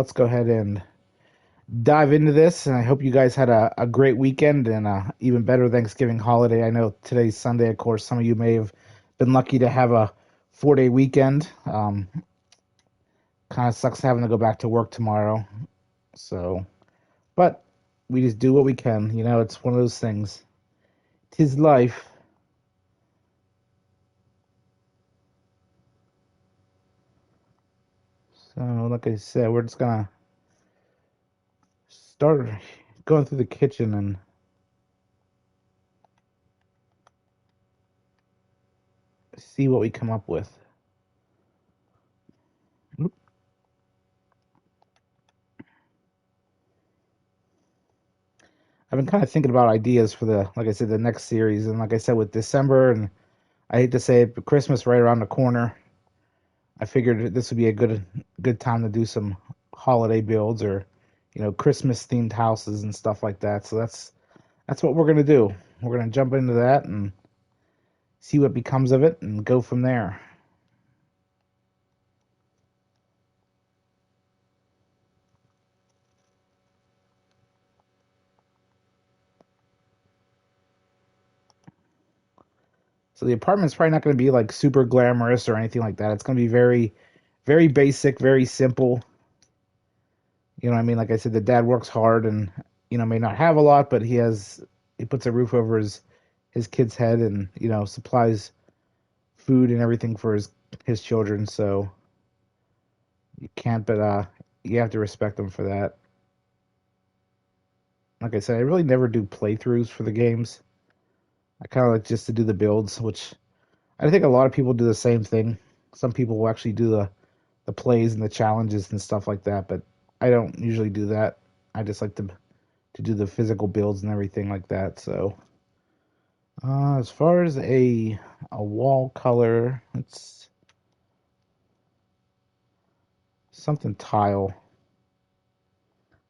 let's go ahead and dive into this. And I hope you guys had a great weekend and even better Thanksgiving holiday. I know today's Sunday, of course. Some of you may have been lucky to have a 4-day weekend. Kind of sucks having to go back to work tomorrow. So, but we just do what we can. You know, it's one of those things. Tis life. So, like I said, we're just gonna start going through the kitchen and see what we come up with. Oop. I've been kind of thinking about ideas for like I said, the next series, and like I said, with December, and I hate to say it, but Christmas right around the corner. I figured this would be a good time to do some holiday builds or, Christmas themed houses and stuff like that. So that's what we're gonna do. We're gonna jump into that and see what becomes of it and go from there. So the apartment's probably not going to be like super glamorous or anything like that. It's going to be very, very basic, very simple. You know what I mean? Like I said, the dad works hard and, may not have a lot, but he puts a roof over his kid's head and, supplies food and everything for his children. So you can't, but you have to respect him for that. Like I said, I really never do playthroughs for the games. I kind of like just to do the builds, which I think a lot of people do the same thing. Some people will actually do the plays and the challenges and stuff like that, but I don't usually do that. I just like to do the physical builds and everything like that. So, as far as a wall color, it's something tile.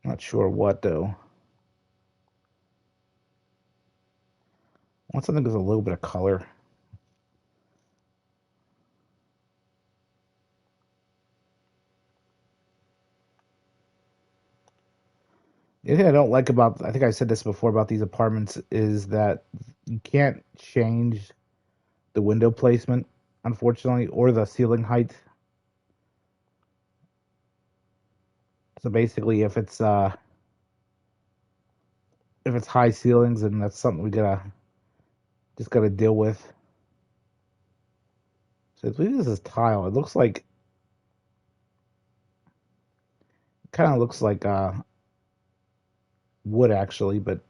Not sure what though. I want something with a little bit of color. The thing I don't like about, I think I said this before about these apartments, is that you can't change the window placement, unfortunately, or the ceiling height. So basically, if it's high ceilings, then that's something we gotta deal with. So I believe this is tile. It looks like kind of looks like wood actually, but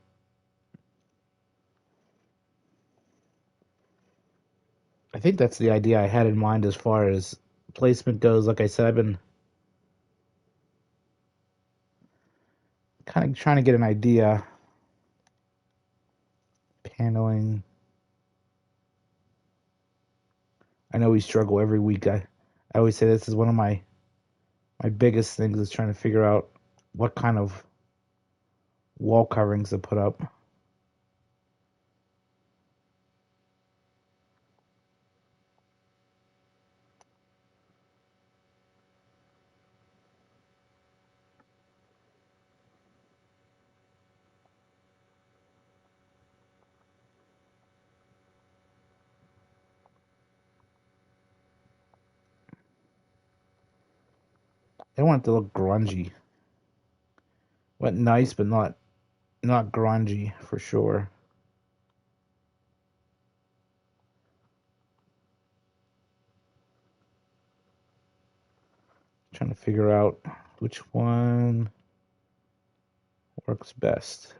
I think that's the idea I had in mind as far as placement goes. Like I said, I've been kind of trying to get an idea. Paneling. I know we struggle every week. I always say this is one of my biggest things is trying to figure out what kind of wall coverings to put up. I want it to look grungy. Went nice, but not grungy for sure. Trying to figure out which one works best.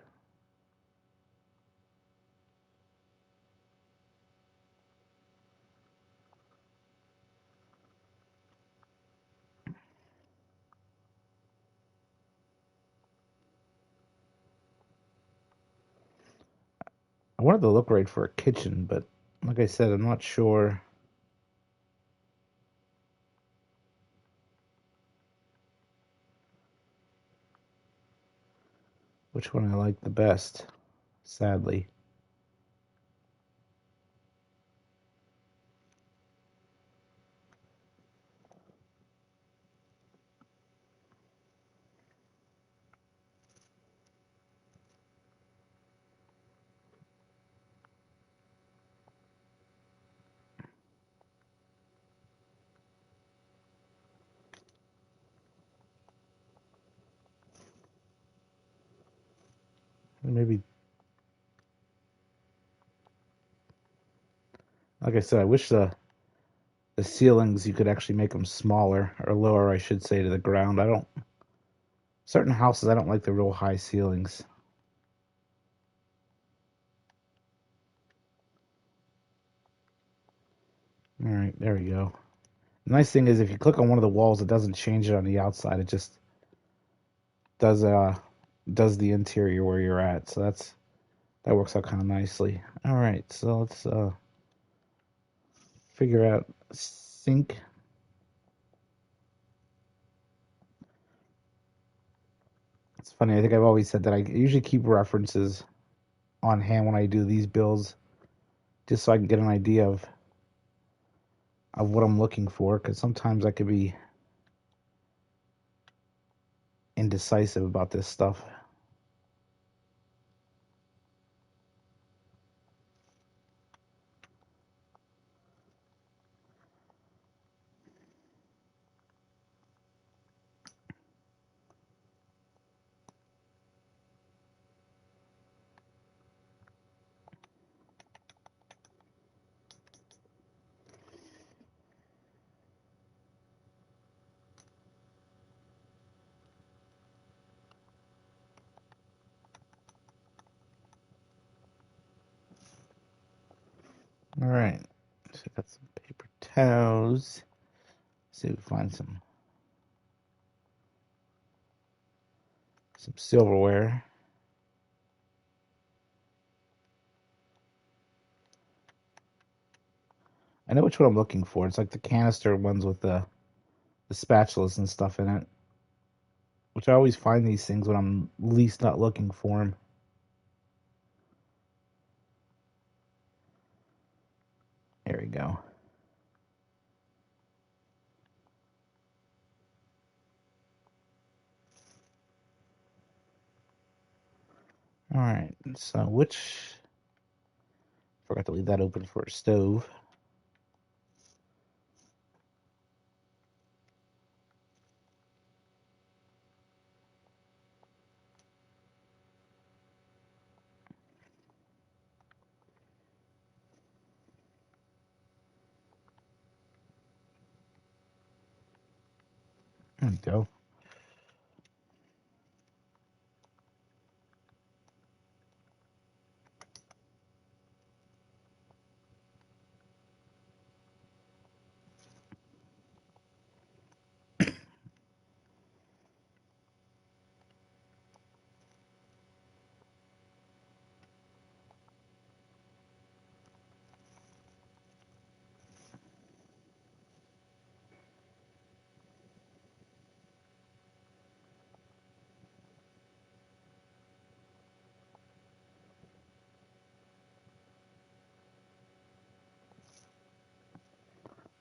I wanted to look right for a kitchen, but like I said, I'm not sure which one I like the best, sadly. maybe, like I said, I wish the ceilings you could actually make them smaller or lower, I should say, to the ground. I don't certain houses I don't like the real high ceilings. All right, there we go. The nice thing is if you click on one of the walls, it doesn't change it on the outside. It just does the interior where you're at. So that works out kind of nicely. All right, so let's figure out sink. It's funny. I think I've always said that I usually keep references on hand when I do these builds, just so I can get an idea of what I'm looking for. Because sometimes I could be indecisive about this stuff. All right, so I got some paper towels. See if we find some silverware. I know which one I'm looking for. It's like the canister ones with the spatulas and stuff in it, which I always find these things when I'm least not looking for them. There we go. All right, so forgot to leave that open for a stove. There we go.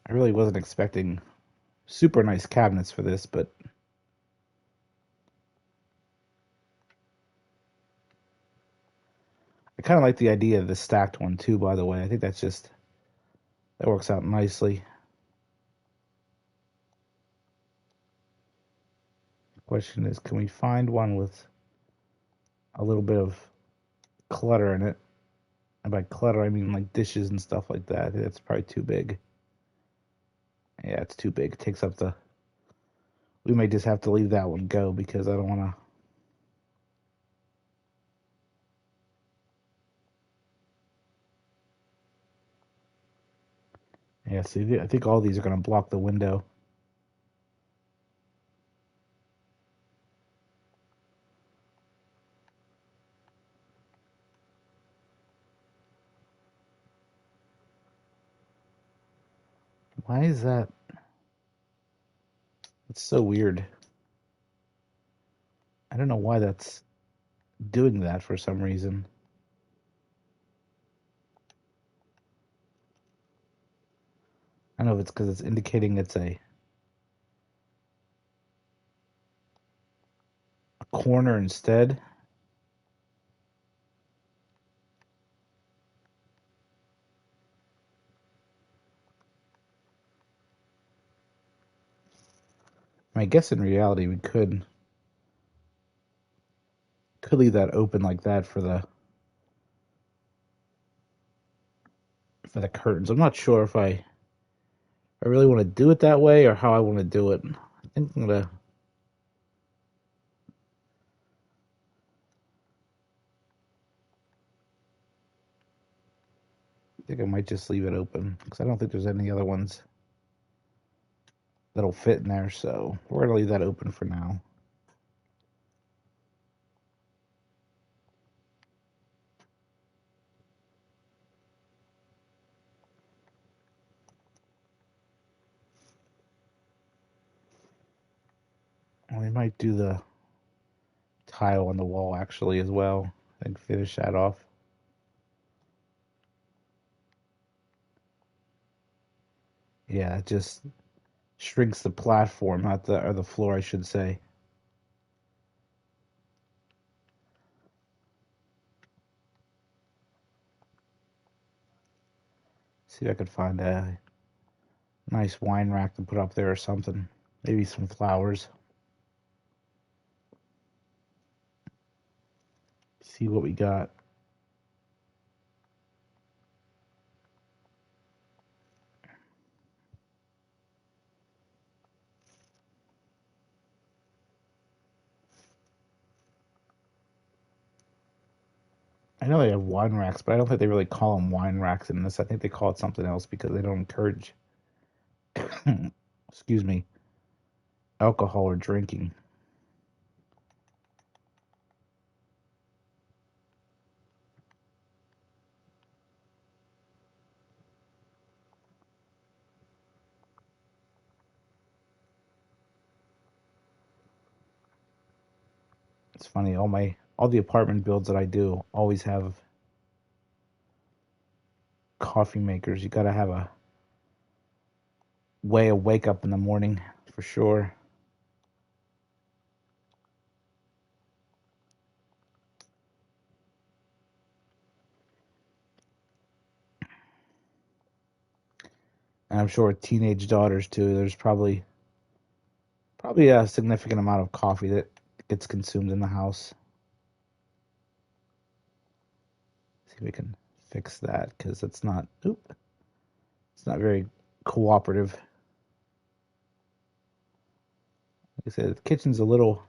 I really wasn't expecting super nice cabinets for this, but I kind of like the idea of the stacked one too, by the way. I think that works out nicely. The question is, can we find one with a little bit of clutter in it? And by clutter, I mean like dishes and stuff like that. I think that's probably too big. Yeah, it's too big. It takes up the. We may just have to leave that one go because I don't want to. Yeah, see, I think all these are going to block the window. Why is that? It's so weird. I don't know why that's doing that for some reason. I don't know if it's because it's indicating it's a corner instead. I guess in reality we could could leave that open like that for the curtains. I'm not sure if I really want to do it that way or how I want to do it. I think I'm gonna. I think I might just leave it open because I don't think there's any other ones that'll fit in there. So we're gonna leave that open for now. We might do the tile on the wall actually as well and finish that off. Yeah, it just shrinks the platform, not the floor, I should say. See if I could find a nice wine rack to put up there or something. Maybe some flowers. See what we got. I know they have wine racks, but I don't think they really call them wine racks in this. I think they call it something else because they don't encourage, excuse me, alcohol or drinking. It's funny, all the apartment builds that I do always have coffee makers. You gotta have a way to wake up in the morning for sure. And I'm sure with teenage daughters too, there's probably a significant amount of coffee that gets consumed in the house. See if we can fix that because it's not very cooperative. Like I said, the kitchen's a little.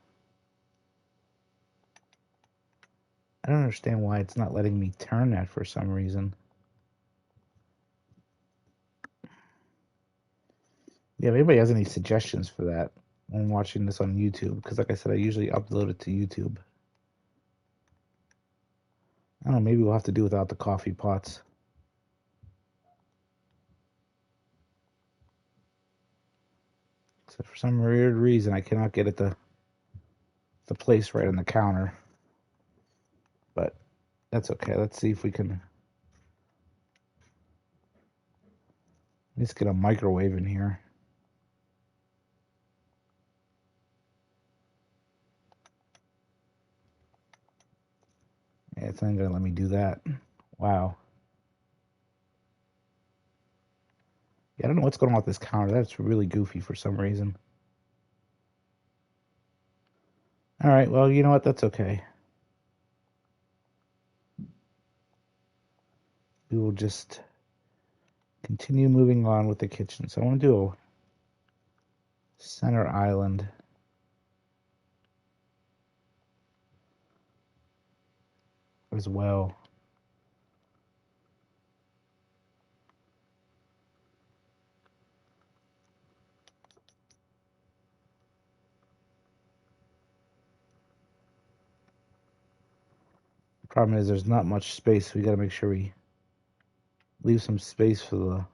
I don't understand why it's not letting me turn that for some reason. Yeah, if anybody has any suggestions for that when watching this on YouTube, because like I said, I usually upload it to YouTube. I don't know, maybe we'll have to do without the coffee pots. So for some weird reason, I cannot get it to the place right on the counter. But that's okay. Let's see if we can. Let's get a microwave in here. Yeah, it's not gonna let me do that. Wow. Yeah, I don't know what's going on with this counter. That's really goofy for some reason. All right, well, you know what? That's okay. We will just continue moving on with the kitchen. So I want to do a center island. As well. The problem is there's not much space. We got to make sure we leave some space for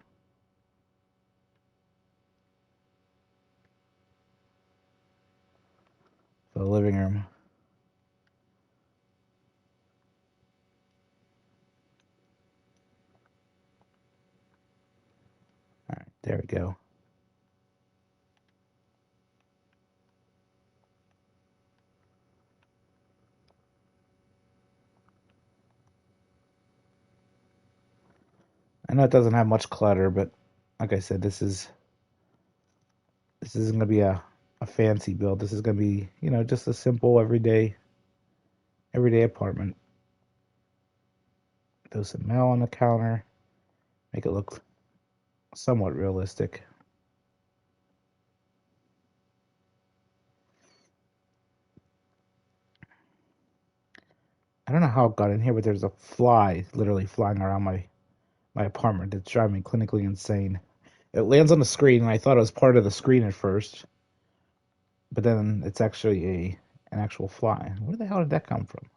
the living room. All right, there we go. I know it doesn't have much clutter, but like I said, this isn't gonna be a fancy build. This is gonna be, just a simple everyday apartment. Throw some mail on the counter, make it look somewhat realistic. I don't know how it got in here, but there's a fly literally flying around my apartment. It's driving me clinically insane. It lands on the screen, and I thought it was part of the screen at first, but then it's actually an actual fly. Where the hell did that come from?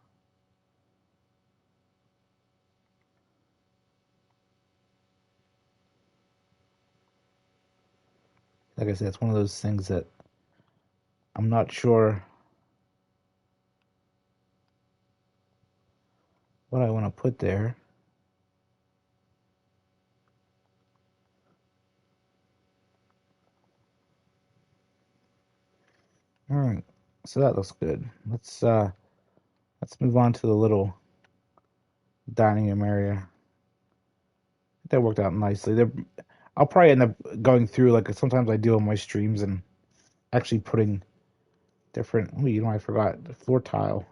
Like I said, it's one of those things that I'm not sure what I want to put there. All right, so that looks good. Let's move on to the little dining room area. That worked out nicely. I'll probably end up going through like sometimes I do on my streams and actually putting different. Oh, I forgot the floor tile.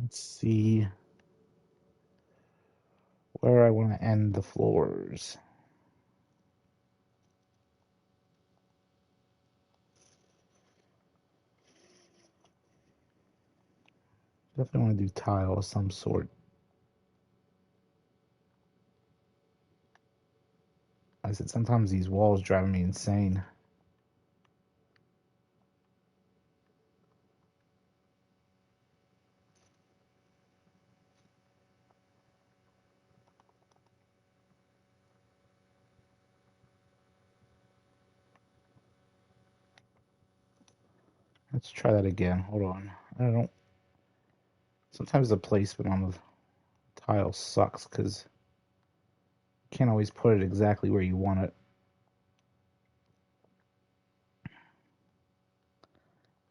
Let's see where I want to end the floors. Definitely want to do tile of some sort. I said sometimes these walls drive me insane. Let's try that again. Hold on. I don't. Sometimes the placement on the tile sucks because you can't always put it exactly where you want it.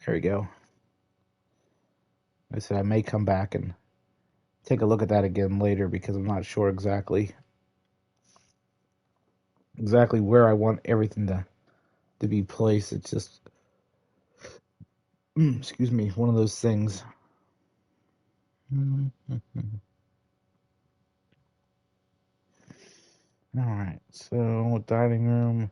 There we go. I said I may come back and take a look at that again later because I'm not sure exactly where I want everything to be placed. It's just excuse me, one of those things. All right, so dining room.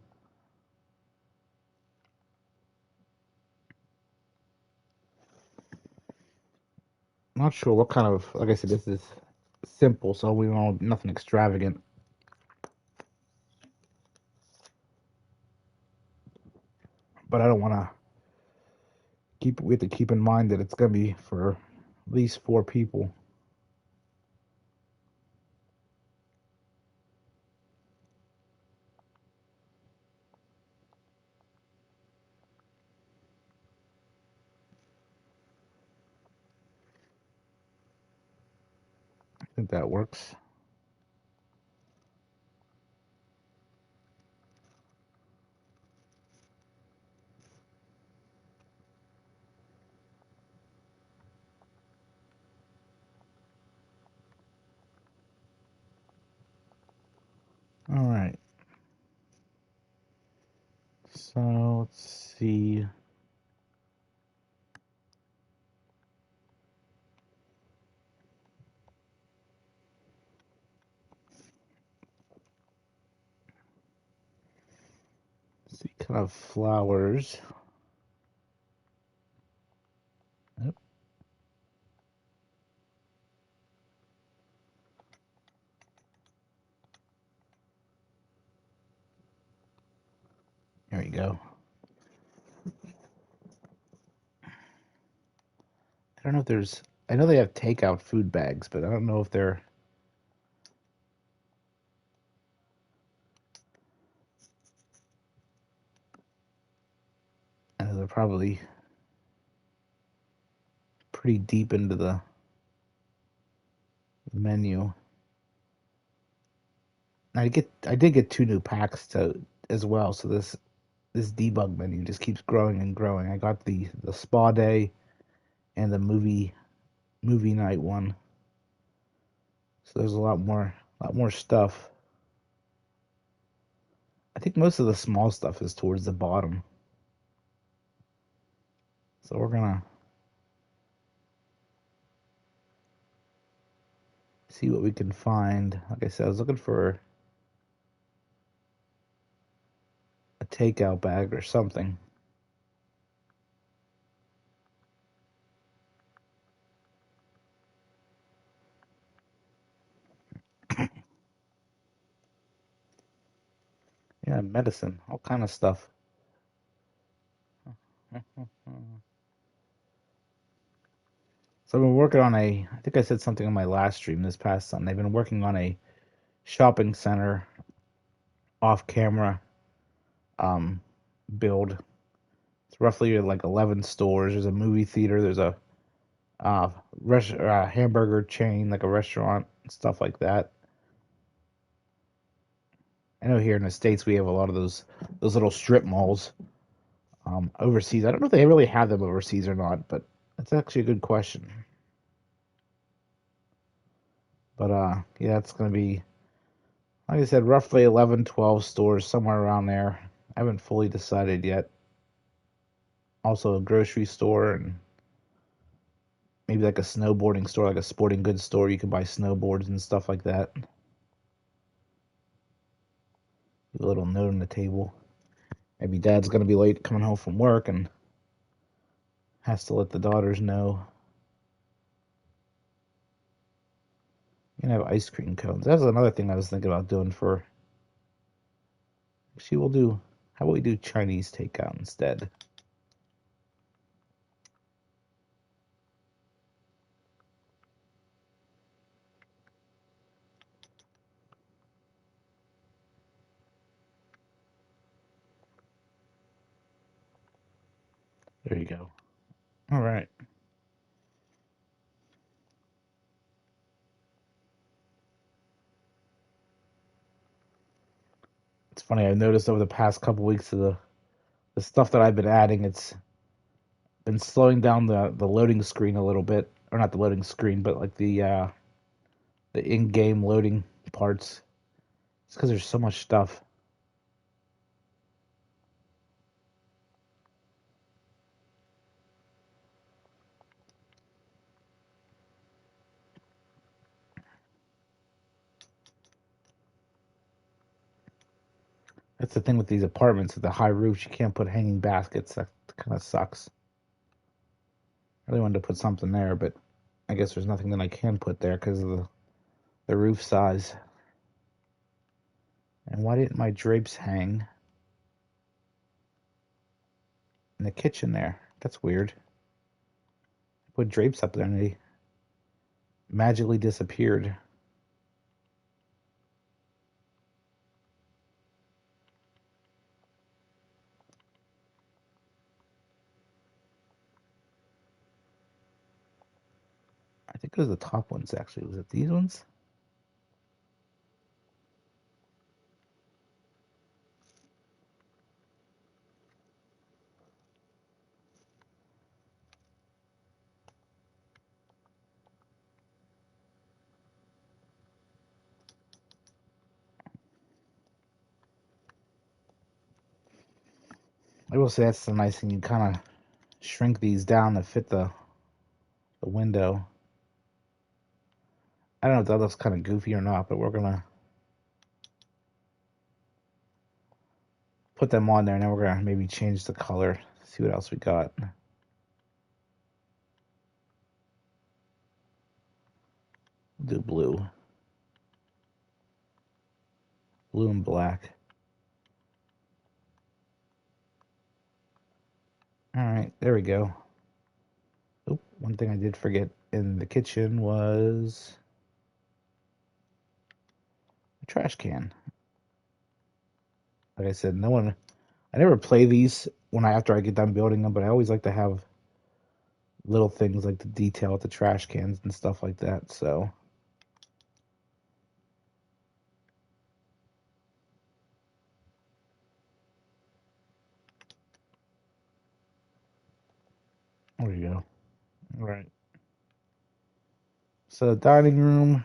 Not sure what kind of, like I said, this is simple, so we want nothing extravagant. But I don't want to we have to keep in mind that it's going to be for at least 4 people. I think that works. All right. So let's see. See kind of flowers. Yep. There you go. I don't know if there's. I know they have takeout food bags, but I don't know if they're. I know they're probably pretty deep into the menu. I did get 2 new packs to as well, so this debug menu just keeps growing and growing. I got the spa day and the movie night one. So there's a lot more stuff. I think most of the small stuff is towards the bottom. So we're gonna See what we can find. Like I said, I was looking for a takeout bag or something. Yeah, medicine, all kind of stuff. So I've been working on I think I said something on my last stream this past Sunday. I've been working on a shopping center off camera build. It's roughly like 11 stores. There's a movie theater. There's a hamburger chain, like a restaurant, stuff like that. I know here in the States we have a lot of those little strip malls. Overseas, I don't know if they really have them overseas or not, but that's actually a good question. But yeah, it's gonna be, like I said, roughly 11, 12 stores, somewhere around there. I haven't fully decided yet. Also a grocery store and maybe like a snowboarding store, like a sporting goods store. You can buy snowboards and stuff like that. A little note on the table. Maybe dad's gonna be late coming home from work and has to let the daughters know. You can have ice cream cones. That's another thing I was thinking about doing for. She will do. How about we do Chinese takeout instead? There you go. All right. It's funny. I've noticed over the past couple weeks of the stuff that I've been adding, it's been slowing down the loading screen a little bit, or not the loading screen, but like the in-game loading parts. It's because there's so much stuff. That's the thing with these apartments with the high roofs. You can't put hanging baskets. That kind of sucks. I really wanted to put something there, but I guess there's nothing that I can put there because of the roof size. And why didn't my drapes hang in the kitchen there? That's weird. I put drapes up there and they magically disappeared. I think it was the top ones actually. Was it these ones? I will say that's the nice thing. You kind of shrink these down to fit the window. I don't know if that looks kind of goofy or not, but we're gonna put them on there, and then we're gonna maybe change the color. See what else we got. We'll do blue and black. All right, there we go. Oh, one thing I did forget in the kitchen was a trash can. Like I said, I never play these after I get done building them, but I always like to have little things like the detail at the trash cans and stuff like that. So there you go. All right. So dining room.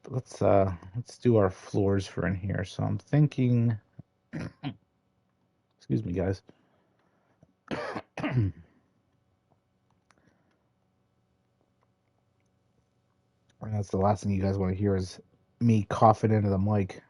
Let's do our floors for in here. So I'm thinking. Excuse me, guys. And that's the last thing you guys want to hear is me coughing into the mic.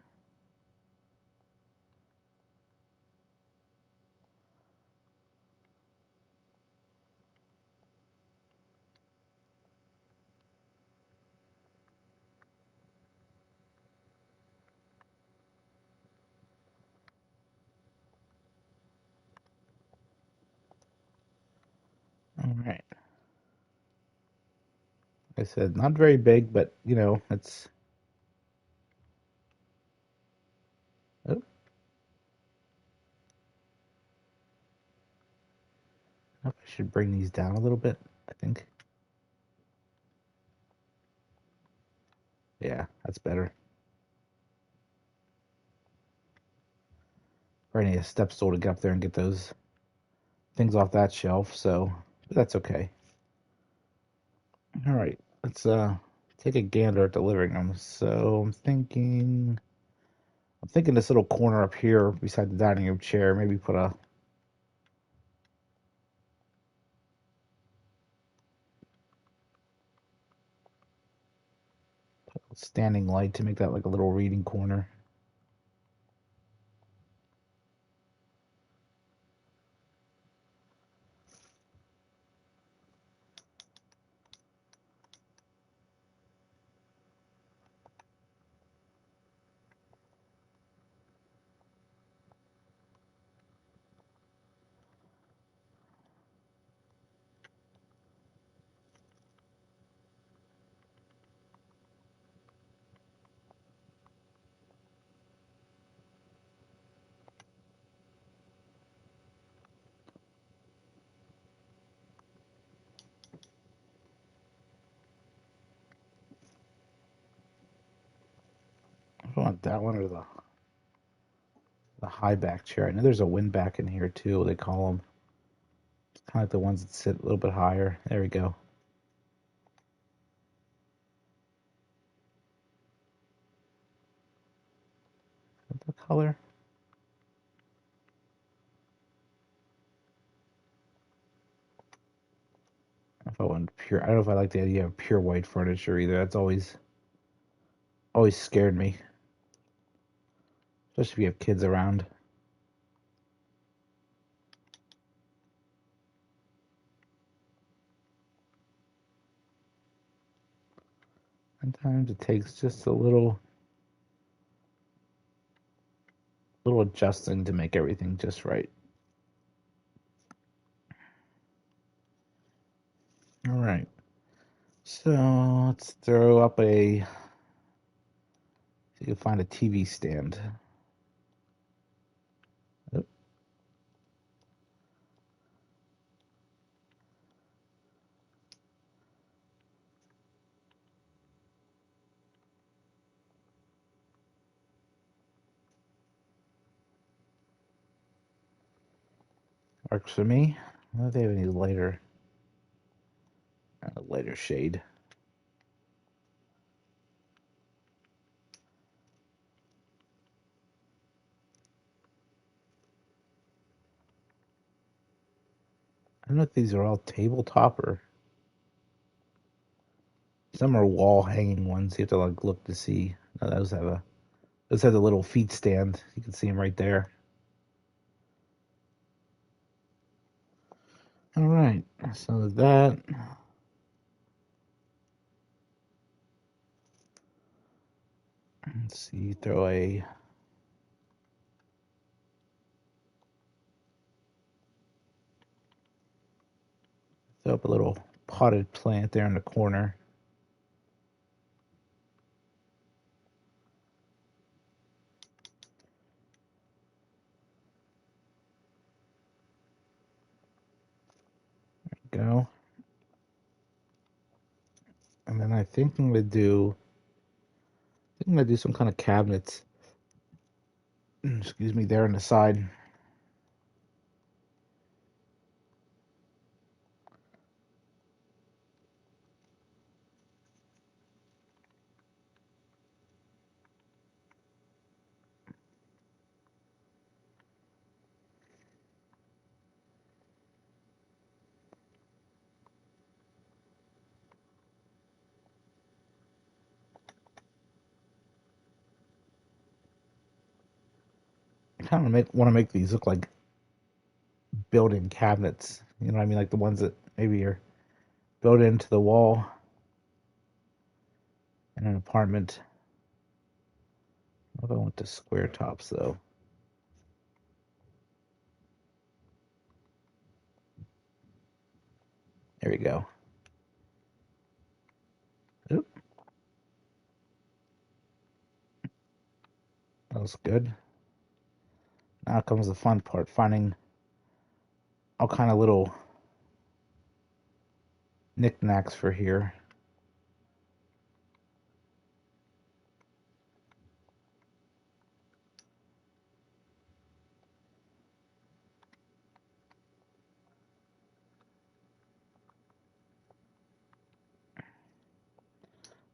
All right. Like I said, not very big, but you know, it's. Oh, I should bring these down a little bit, I think. Yeah, that's better. I need a step stool to get up there and get those things off that shelf, so but that's okay. All right, let's take a gander at the living room. So I'm thinking this little corner up here beside the dining room chair, maybe put a standing light to make that like a little reading corner. I want that one or the high back chair. I know there's a wind back in here too. They call them kind of like the ones that sit a little bit higher. There we go. The color. If I want pure, I don't know if I like the idea of pure white furniture either. That's always scared me, especially if you have kids around. Sometimes it takes just a little adjusting to make everything just right. All right. So let's throw up a. See if you can find a TV stand. Oh, works for me. I don't know if they have any lighter shade. I don't know if these are all tabletop or some are wall hanging ones. You have to like look to see. No, those have a little feet stand. You can see them right there. All right. So that. Let's see. Throw up a little potted plant there in the corner. Go. And then I'm gonna do some kind of cabinets. Excuse me, there on the side. kind of want to make these look like built-in cabinets. You know what I mean? Like the ones that maybe are built into the wall in an apartment. I want the square tops though. There we go. Oop. That was good. Now comes the fun part, finding all kind of little knickknacks for here.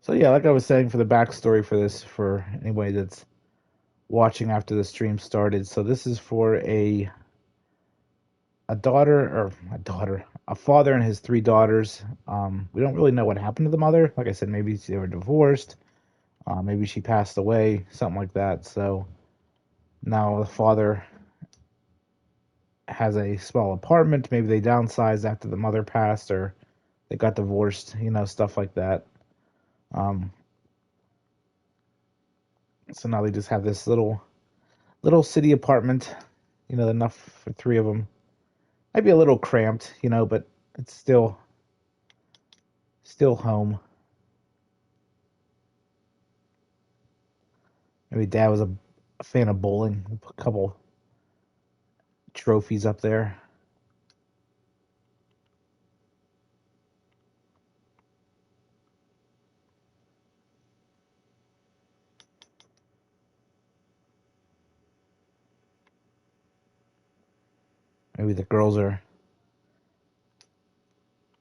So yeah, like I was saying, for the backstory for this, for anybody that's watching after the stream started, so this is for a father and his three daughters. We don't really know what happened to the mother. Like I said, maybe they were divorced, maybe she passed away, something like that. So now the father has a small apartment. Maybe they downsized after the mother passed, or they got divorced. Stuff like that. Um, so now they just have this little city apartment. Enough for three of them. Might be a little cramped, but it's still home. Maybe dad was a fan of bowling. We'll put a couple trophies up there. Maybe the girls are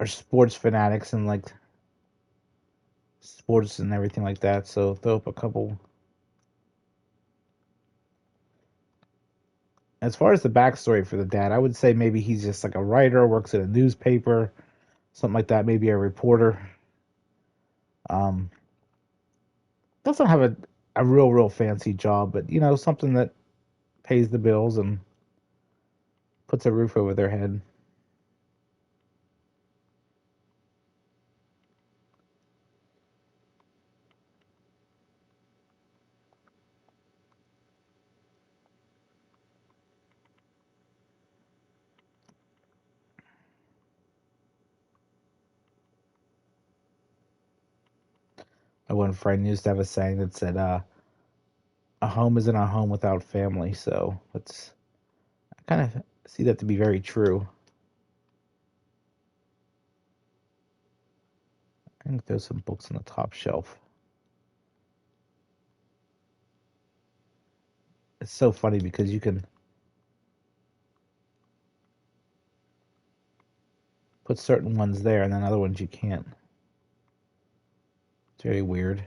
sports fanatics and like sports and everything like that. So throw up a couple. As far as the backstory for the dad, I would say maybe he's just like a writer, works at a newspaper, something like that. Maybe a reporter. Um, doesn't have a real fancy job, but something that pays the bills and puts a roof over their head. My one friend used to have a saying that said, "A home isn't a home without family." So I kind of see that to be very true. I think there's some books on the top shelf. It's so funny because you can put certain ones there and then other ones you can't. It's very weird.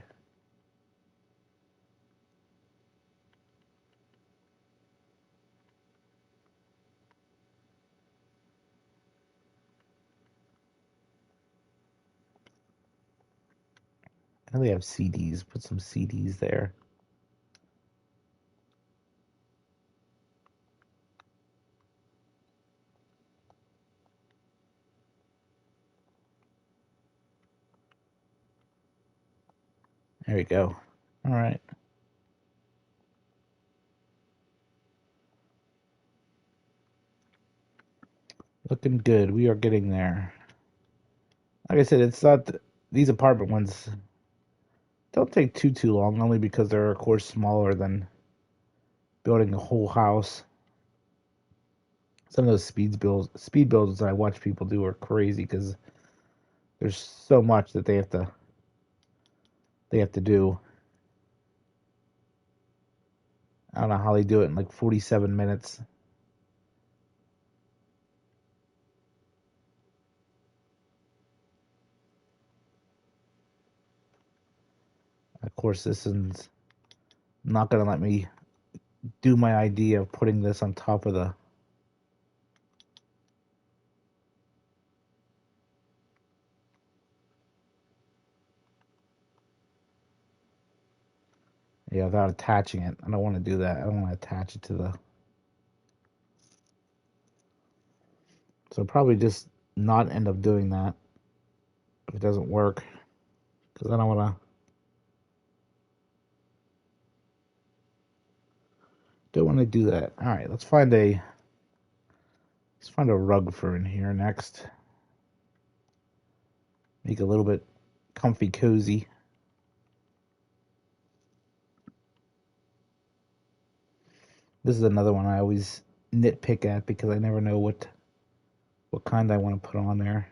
I know they have CDs. Put some CDs there. There we go. All right. Looking good. We are getting there. Like I said, it's not these apartment ones don't take too long, only because they're of course smaller than building a whole house. Some of those speed builds that I watch people do are crazy because there's so much that they have to do. I don't know how they do it in like 47 minutes. Of course, this is not gonna let me do my idea of putting this on top of the. Yeah, without attaching it. I don't want to do that. I don't want to attach it to the So probably just not end up doing that if it doesn't work, because I don't want to do that. All right, let's find a rug for in here next. Make it a little bit comfy, cozy. This is another one I always nitpick at because I never know what kind I want to put on there.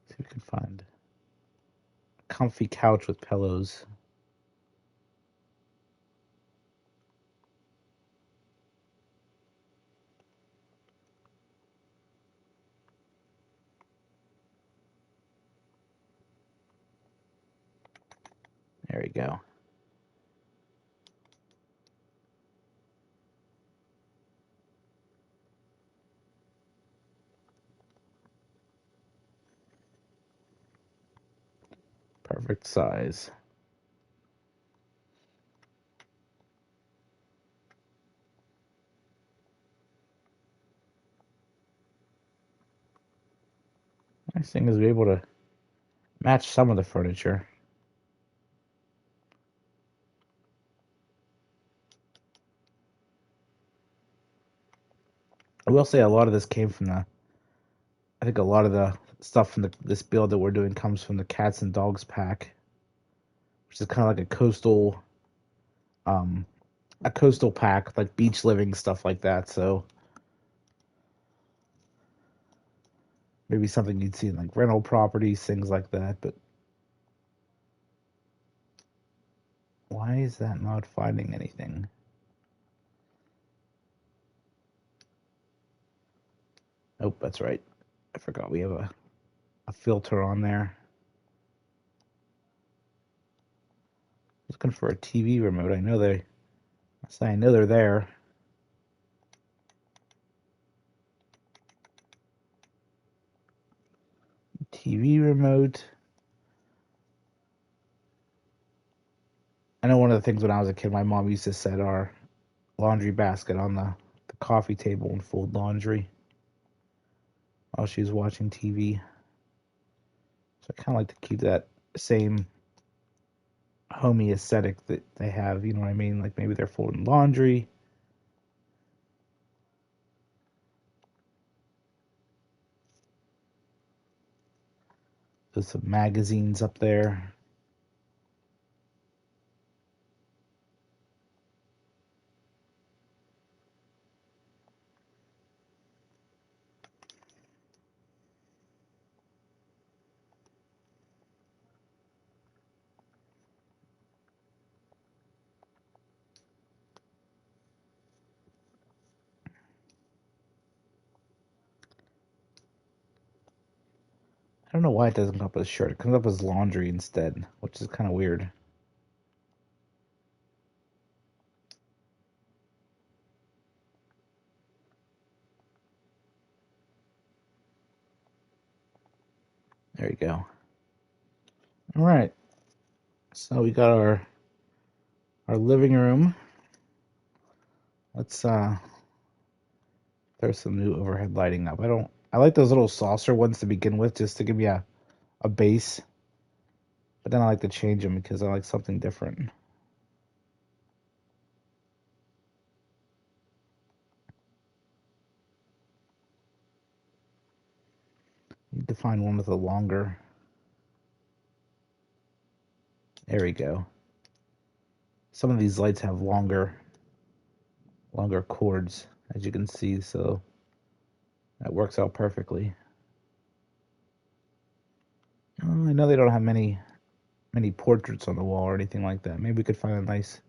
See if we can find a comfy couch with pillows. There we go. Perfect size. Nice thing is we're able to match some of the furniture. I will say a lot of this came from I think a lot of the stuff from this build that we're doing comes from the cats and dogs pack, which is kind of like um, a coastal pack, like beach living stuff like that. So maybe something you'd see in like rental properties, things like that. But why is that not finding anything? Oh, that's right. I forgot we have a filter on there. Looking for a TV remote. I know they're there. TV remote. I know one of the things when I was a kid, my mom used to set our laundry basket on the coffee table and fold laundry while she was watching TV. So I kind of like to keep that same homey aesthetic that they have. You know what I mean? Like maybe they're folding laundry. There's some magazines up there. I don't know why it doesn't come up as shirt. It comes up as laundry instead, which is kind of weird. There you go. All right. So we got our living room. Let's there's some new overhead lighting up. I like those little saucer ones to begin with just to give me a base. But then I like to change them because I like something different. Need to find one with a longer. There we go. Some of these lights have longer cords, as you can see, so that works out perfectly. I know they don't have many portraits on the wall or anything like that. Maybe we could find a nice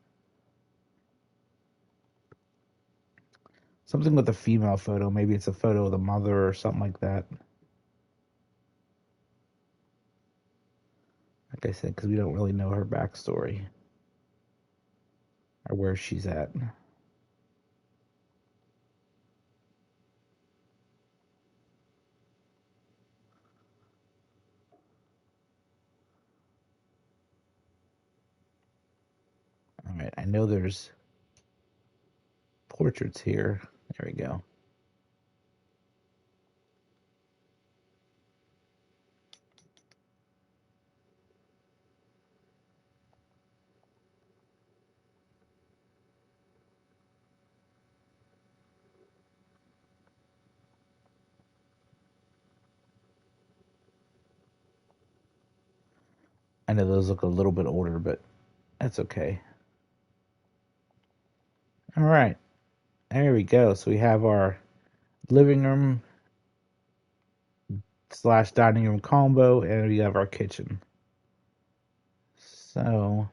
something with a female photo. Maybe it's a photo of the mother or something like that. Like I said, because we don't really know her backstory. or where she's at. All right, I know there's portraits here. There we go. I know those look a little bit older, but that's okay. All right, there we go. So we have our living room slash dining room combo, and we have our kitchen. So,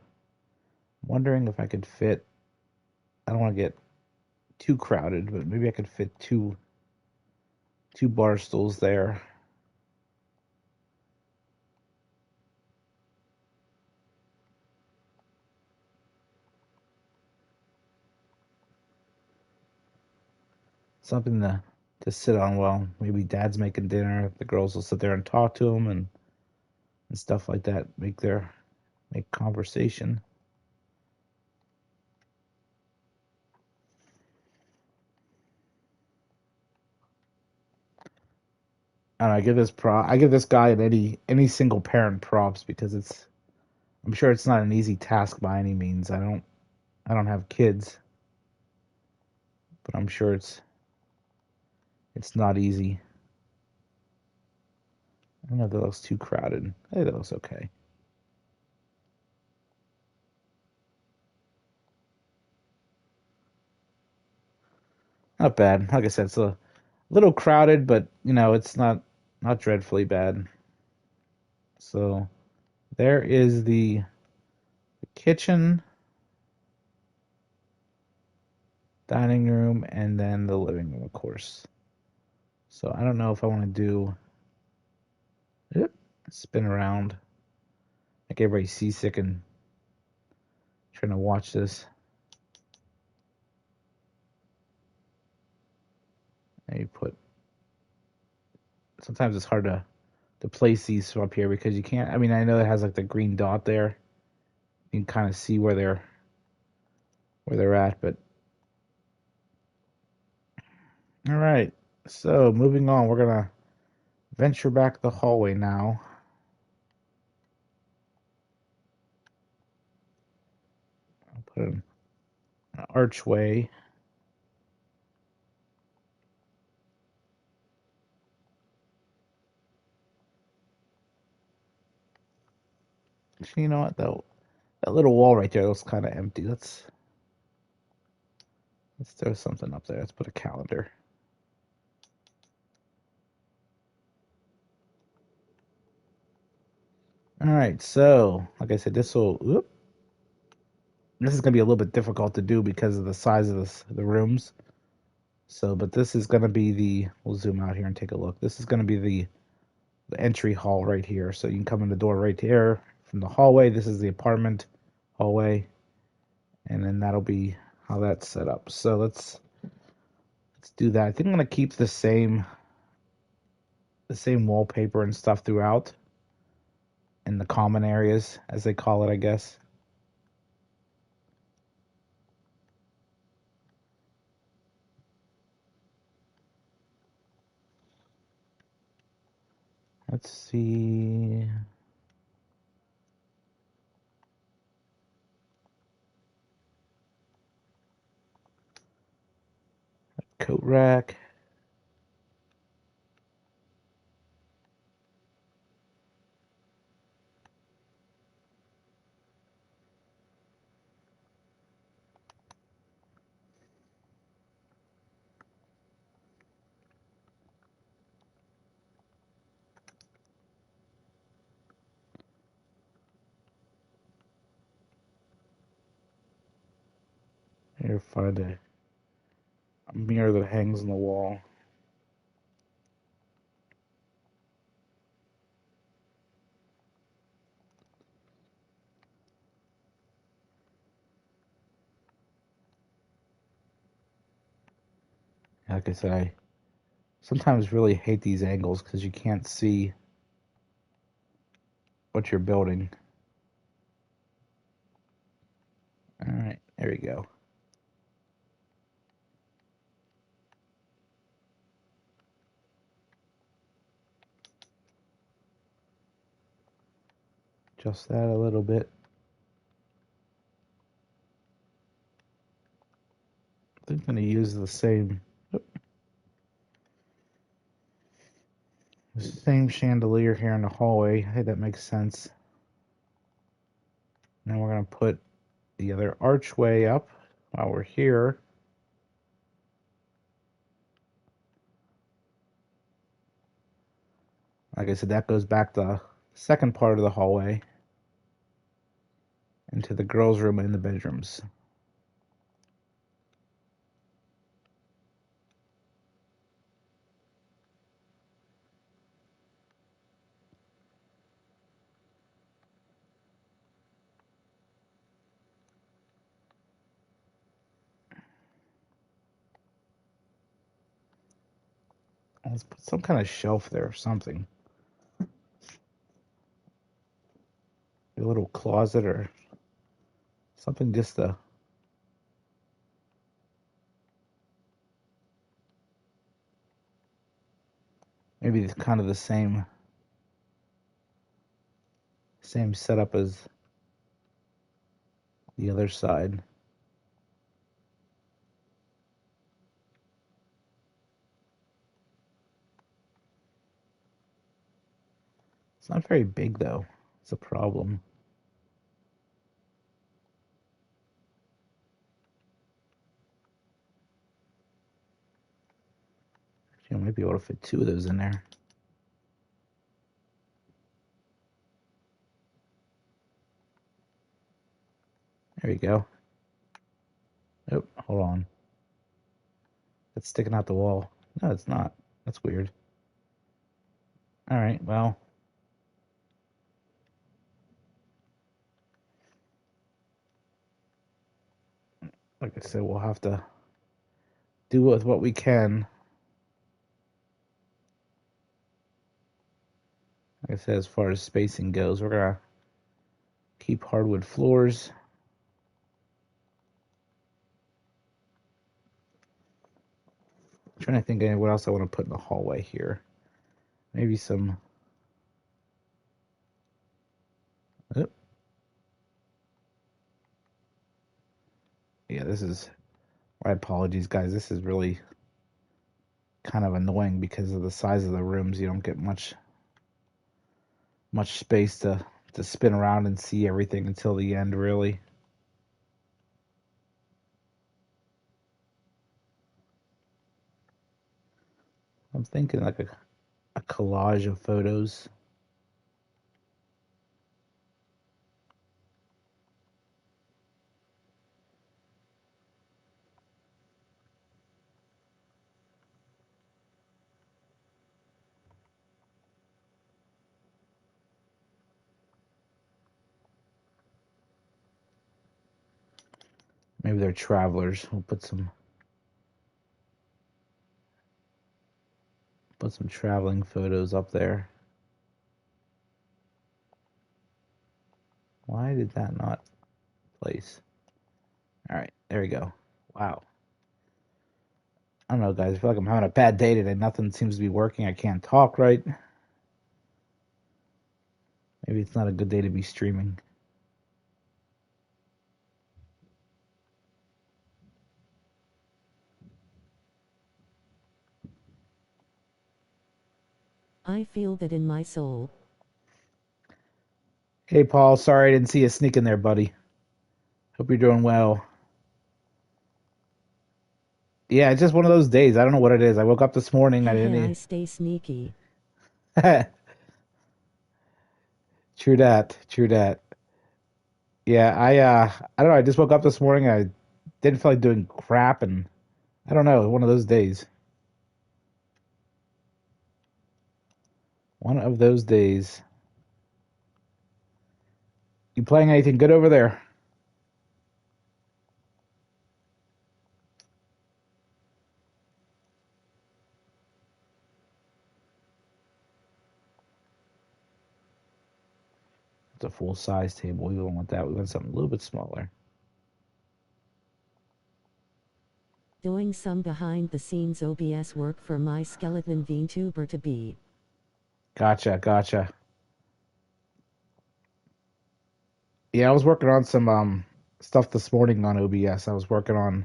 wondering if I could fit. I don't want to get too crowded, but maybe I could fit two bar stools there. Something to sit on while maybe Dad's making dinner. The girls will sit there and talk to him and stuff like that. Make conversation. And I give this guy and any single parent props because I'm sure it's not an easy task by any means. I don't have kids, but I'm sure it's not easy. I don't know if that looks too crowded. Hey, that looks okay. Not bad. Like I said, it's a little crowded, but it's not dreadfully bad. So there is the kitchen, dining room, and then the living room, of course. So I don't know if I want to do yep, spin around. Like everybody's seasick and trying to watch this. And you put sometimes it's hard to place these up here because you can't. I mean, I know it has like the green dot there. You can kind of see where they're at, but all right. So moving on, we're gonna venture back the hallway now. I'll put an archway. Actually, you know what? That little wall right there looks kind of empty. Let's throw something up there. Let's put a calendar. All right. So, like I said, this is gonna be a little bit difficult to do because of the size of the rooms. So, but this is gonna be we'll zoom out here and take a look. This is gonna be the entry hall right here. So you can come in the door right here from the hallway. This is the apartment hallway, and then that'll be how that's set up. So let's do that. I think I'm gonna keep the same wallpaper and stuff throughout in the common areas, as they call it, I guess. Let's see. Coat rack. Here, find a mirror that hangs on the wall. Like I said, I sometimes really hate these angles because you can't see what you're building. All right, there we go. Adjust that a little bit. I think I'm going to use the same chandelier here in the hallway. I think that makes sense. Now we're going to put the other archway up while we're here. Like I said, that goes back the second part of the hallway into the girls' room and the bedrooms. Let's put some kind of shelf there or something. A little closet or something just to... Maybe it's kind of the same setup as the other side. It's not very big though. It's a problem. You might be able to fit 2 of those in there. There you go. Oh, hold on. It's sticking out the wall. No, it's not. That's weird. All right, well. Like I said, we'll have to do with what we can. Like I said, as far as spacing goes, we're going to keep hardwood floors. I'm trying to think of what else I want to put in the hallway here. Maybe some... Oh. Yeah, this is... My apologies, guys. This is really kind of annoying because of the size of the rooms. You don't get much space to spin around and see everything until the end, really. I'm thinking like a collage of photos. Maybe they're travelers. We'll put some traveling photos up there. Why did that not place? All right, there we go. Wow. I don't know, guys. I feel like I'm having a bad day today. Nothing seems to be working. I can't talk right. Maybe it's not a good day to be streaming. I feel that in my soul. Hey, Paul. Sorry I didn't see you sneak in there, buddy. Hope you're doing well. Yeah, it's just one of those days. I don't know what it is. I woke up this morning. I I didn't. stay sneaky. True that. True that. Yeah, I don't know. I just woke up this morning. I didn't feel like doing crap, and I don't know. One of those days. One of those days. You playing anything good over there? It's a full size table. We don't want that. We want something a little bit smaller. Doing some behind the scenes OBS work for my skeleton VTuber to be. Gotcha. Yeah, I was working on some stuff this morning on OBS. I was working on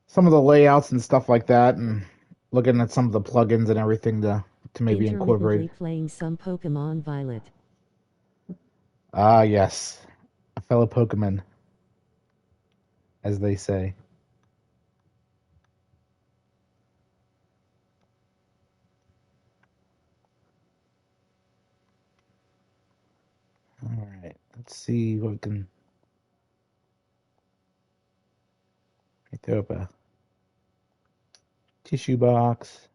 some of the layouts and stuff like that, and looking at some of the plugins and everything to maybe incorporate. Intermittently playing some Pokemon Violet. Ah, yes, a fellow Pokemon, as they say. All right, let's see what we can. Throw up a tissue box.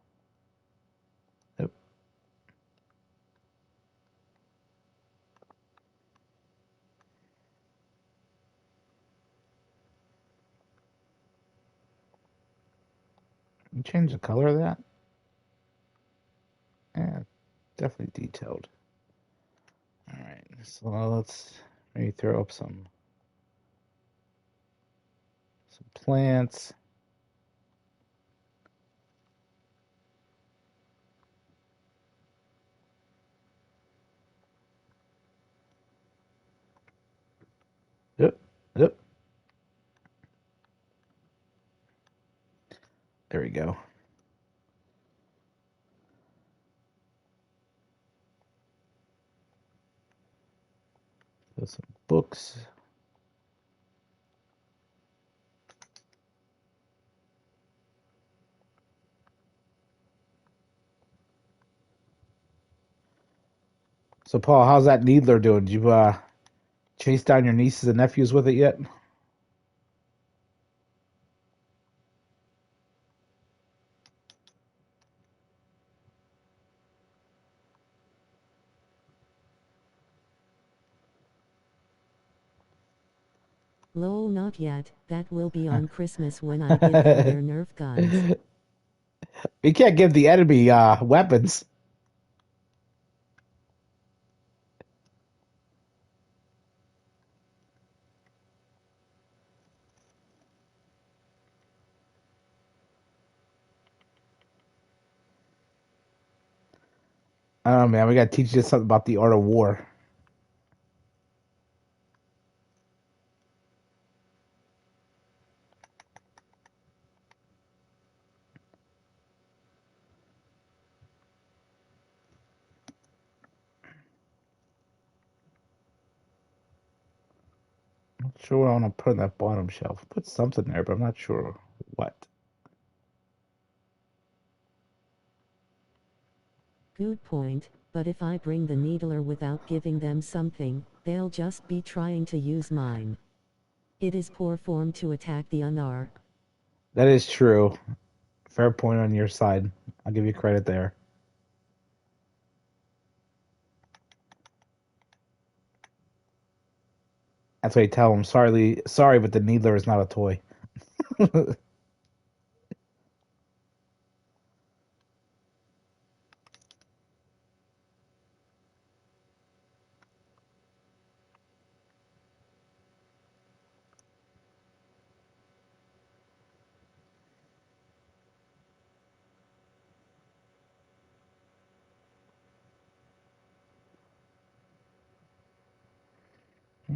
Yep. You change the color of that. Yeah, definitely detailed. All right, so let's maybe throw up some plants. Yep, yep. There we go. Throw some books. So, Paul, how's that needler doing? Did you chase down your nieces and nephews with it yet? Lol, not yet. That will be on Christmas when I give them their Nerf guns. You can't give the enemy weapons. Oh man, we gotta teach you something about the art of war. Not sure what I want to put on that bottom shelf. Put something there, but I'm not sure what. Good point, but if I bring the needler without giving them something, they'll just be trying to use mine. It is poor form to attack the UNR. That is true. Fair point on your side. I'll give you credit there. That's why you tell them, sorry, but the needler is not a toy.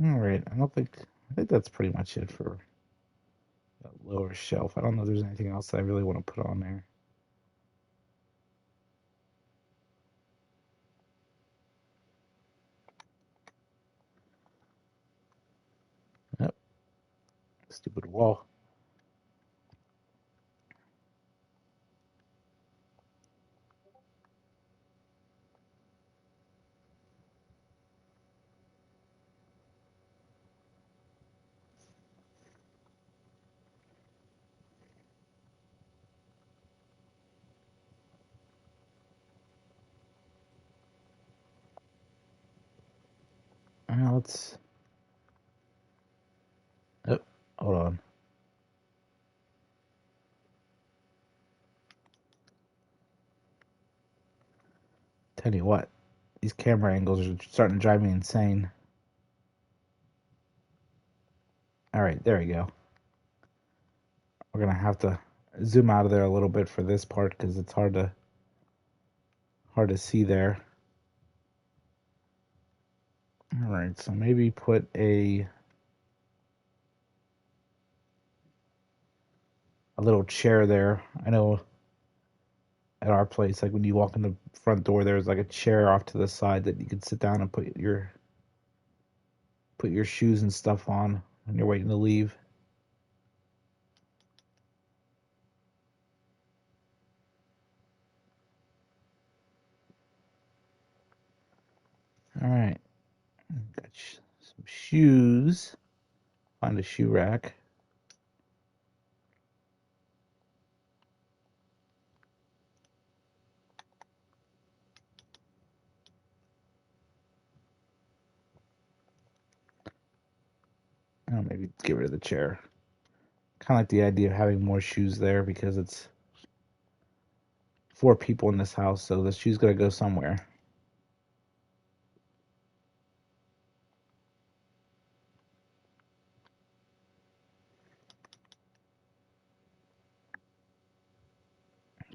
All right, I think that's pretty much it for that lower shelf. I don't know if there's anything else I really want to put on there. Yep, stupid wall. Let's. Oh, hold on. Tell you what. These camera angles are starting to drive me insane. All right, there we go. We're gonna have to zoom out of there a little bit for this part because it's hard to see there. All right, so maybe put a little chair there. I know at our place, like when you walk in the front door, there's like a chair off to the side that you can sit down and put your shoes and stuff on when you're waiting to leave. All right, got some shoes. Find a shoe rack. Oh, maybe get rid of the chair. Kind of like the idea of having more shoes there because it's 4 people in this house, so the shoe's gotta go somewhere.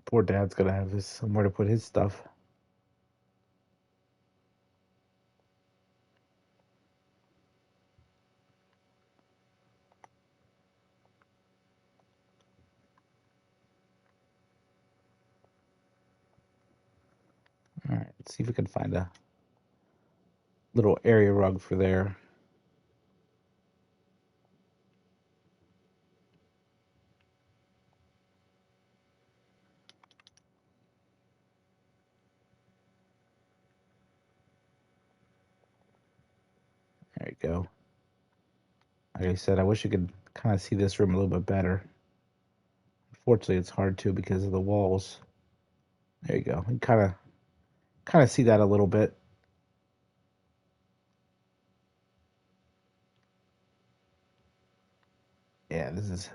Poor dad's gotta have somewhere to put his stuff. All right, let's see if we can find a little area rug for there. There you go. Like I said, I wish you could kind of see this room a little bit better. Unfortunately, it's hard to because of the walls. There you go. You kind of see that a little bit. Yeah, this is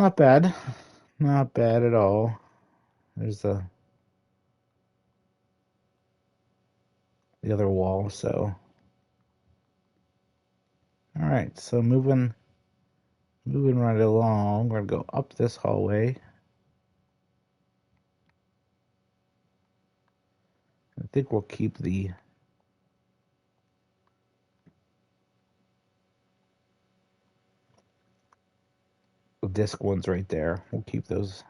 not bad. Not bad at all. There's the other wall, so all right, so moving right along, we're gonna go up this hallway. I think we'll keep the disc ones right there. We'll keep those.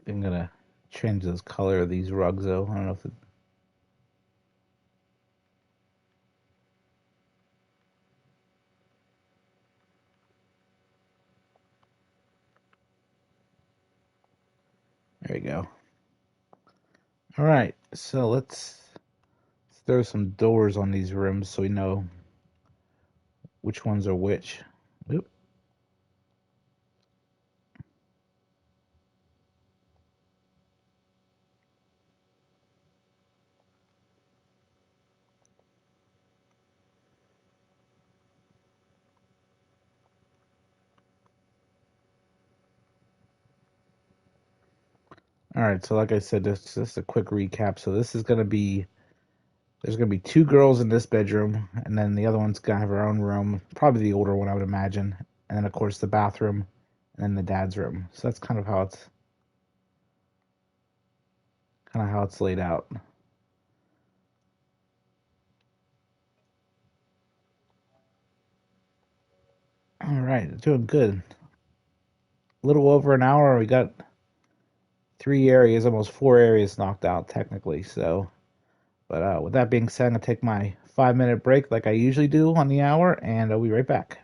I'm gonna change the color of these rugs though. I don't know if there you go. All right, so let's throw some doors on these rooms so we know which ones are which. Oop. All right, so like I said, just a quick recap. So this is gonna be there's gonna be 2 girls in this bedroom, and then the other one's gonna have her own room, probably the older one, I would imagine, and then of course the bathroom, and then the dad's room. So that's kind of how it's laid out. All right, doing good. A little over an hour. We got 3 areas, almost 4 areas knocked out technically. So, but with that being said, I'm gonna take my 5-minute break like I usually do on the hour, and I'll be right back.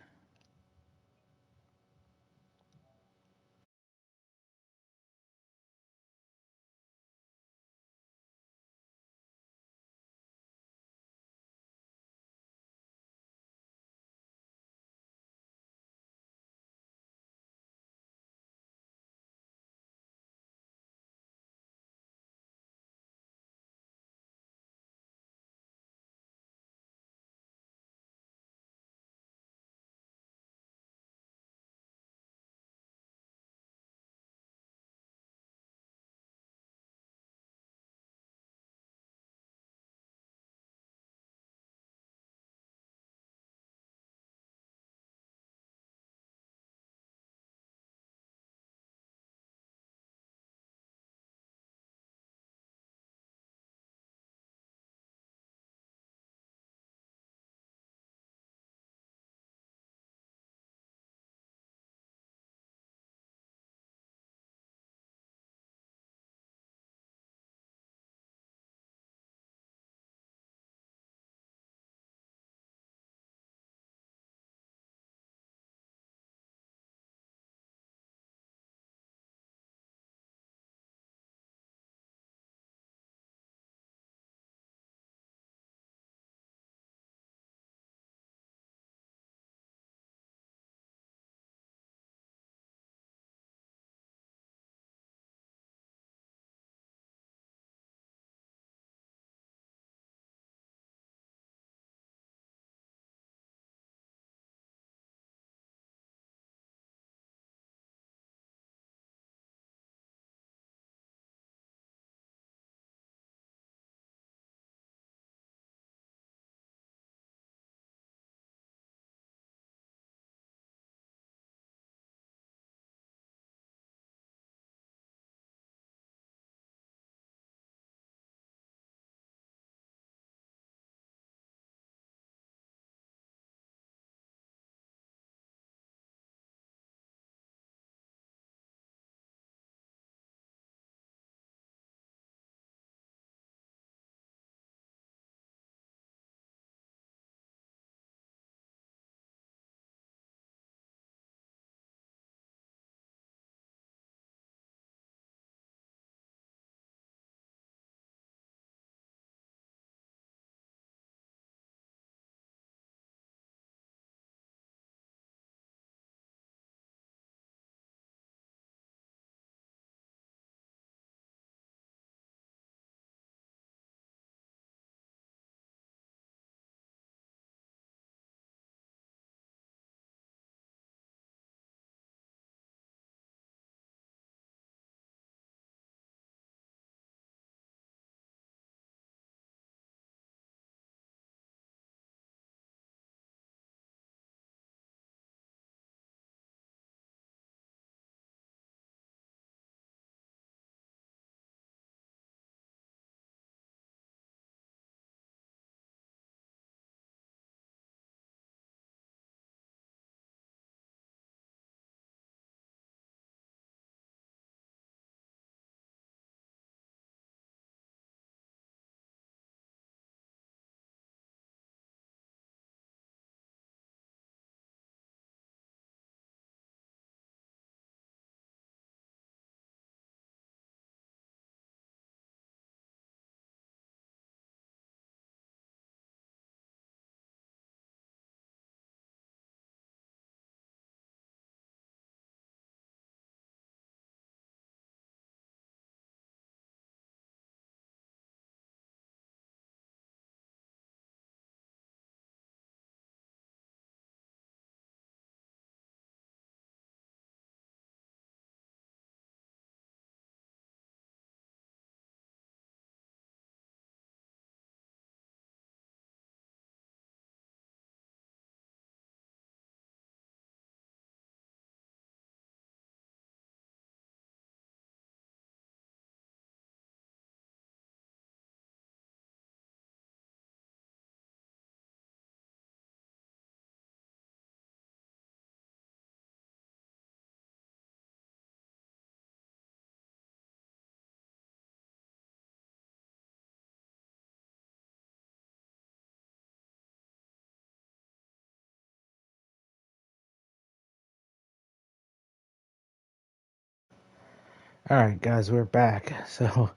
All right, guys, we're back. So,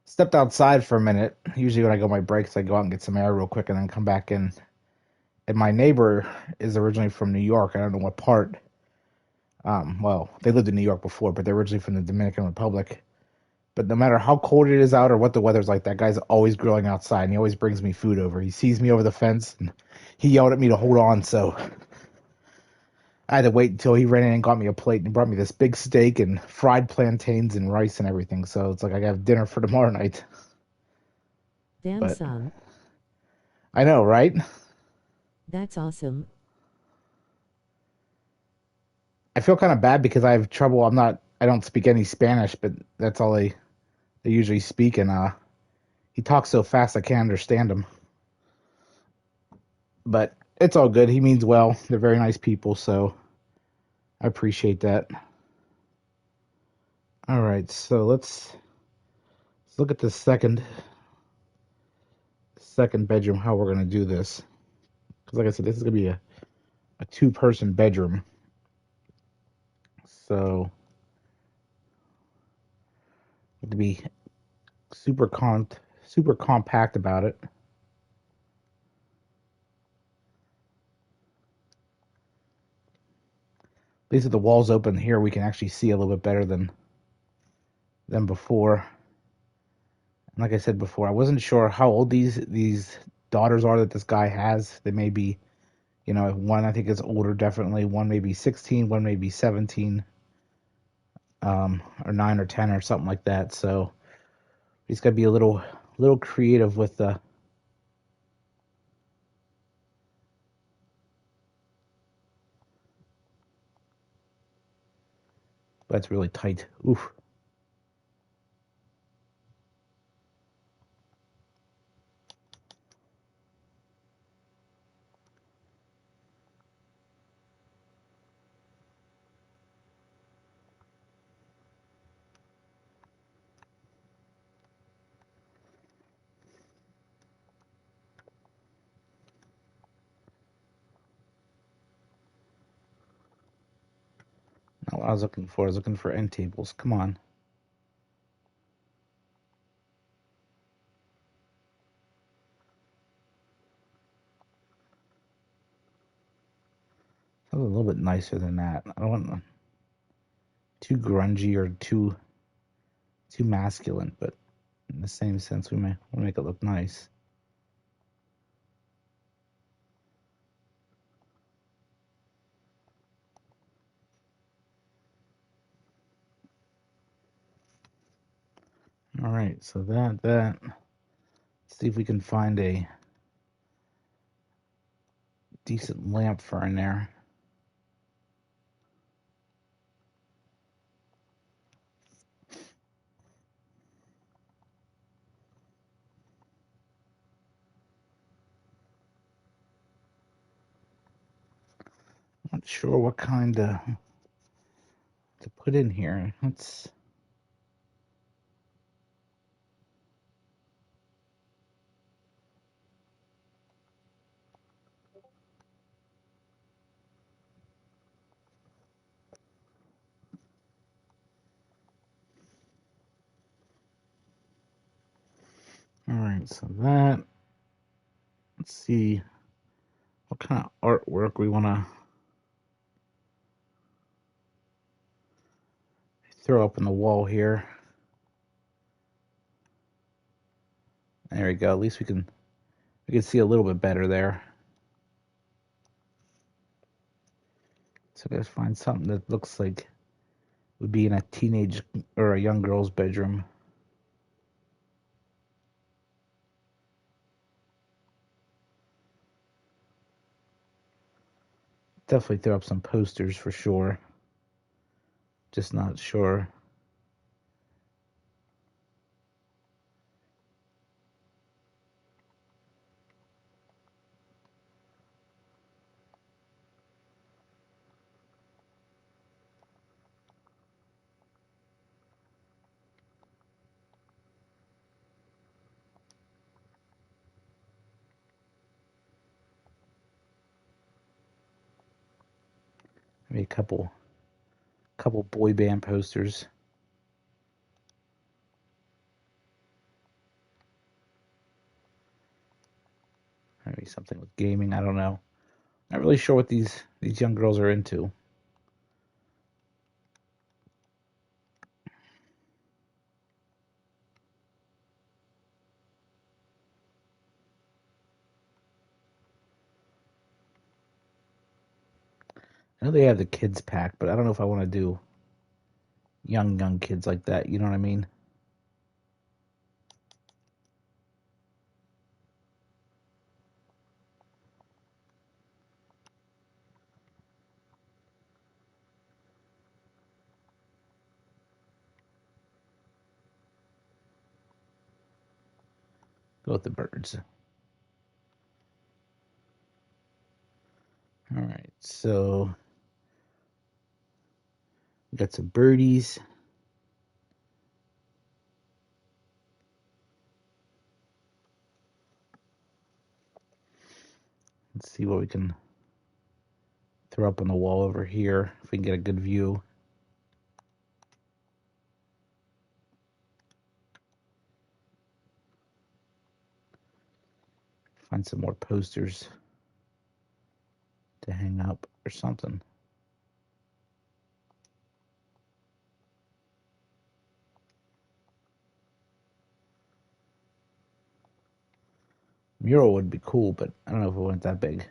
stepped outside for a minute. Usually, when I go on my breaks, I go out and get some air real quick and then come back in. And my neighbor is originally from New York. I don't know what part. Well, they lived in New York before, but they're originally from the Dominican Republic. But no matter how cold it is out or what the weather's like, that guy's always grilling outside, and he always brings me food over. He sees me over the fence, and he yelled at me to hold on, so I had to wait until he ran in and got me a plate and brought me this big steak and fried plantains and rice and everything. So it's like I have dinner for tomorrow night. Damn But son, I know, right? that's awesome. I feel kind of bad because I have trouble. I don't speak any Spanish, but that's all they usually speak. And he talks so fast I can't understand him. But it's all good. He means well. They're very nice people, so I appreciate that. All right, so let's look at the second bedroom. How we're gonna do this? Because like I said, this is gonna be a two-person bedroom. So to be super compact about it. At least if the walls open here, we can actually see a little bit better than before. And like I said before, I wasn't sure how old these daughters are that this guy has. They may be, one I think is older, definitely. One may be 16, one may be 17, or 9 or 10 or something like that. So he's got to be a little creative with the. That's really tight. Oof. Not what I was looking for. I was looking for end tables. Come on. That was a little bit nicer than that. I don't want too grungy or too masculine, but in the same sense, we may want to make it look nice. All right, so that. Let's see if we can find a decent lamp for in there. Not sure what kind to put in here. Let's. All right, so that. Let's see what kind of artwork we want to throw up on the wall here. There we go. At least we can see a little bit better there. So let's find something that looks like would be in a teenage or a young girl's bedroom. Definitely throw up some posters for sure. Just not sure. Maybe a couple boy band posters. Maybe something with gaming. I don't know. Not really sure what these young girls are into. I know they have the kids pack, but I don't know if I want to do young kids like that. You know what I mean? Go with the birds. All right, so we got some birdies. Let's see what we can throw up on the wall over here if we can get a good view. Find some more posters to hang up or something. Mural would be cool, but I don't know if it went that big.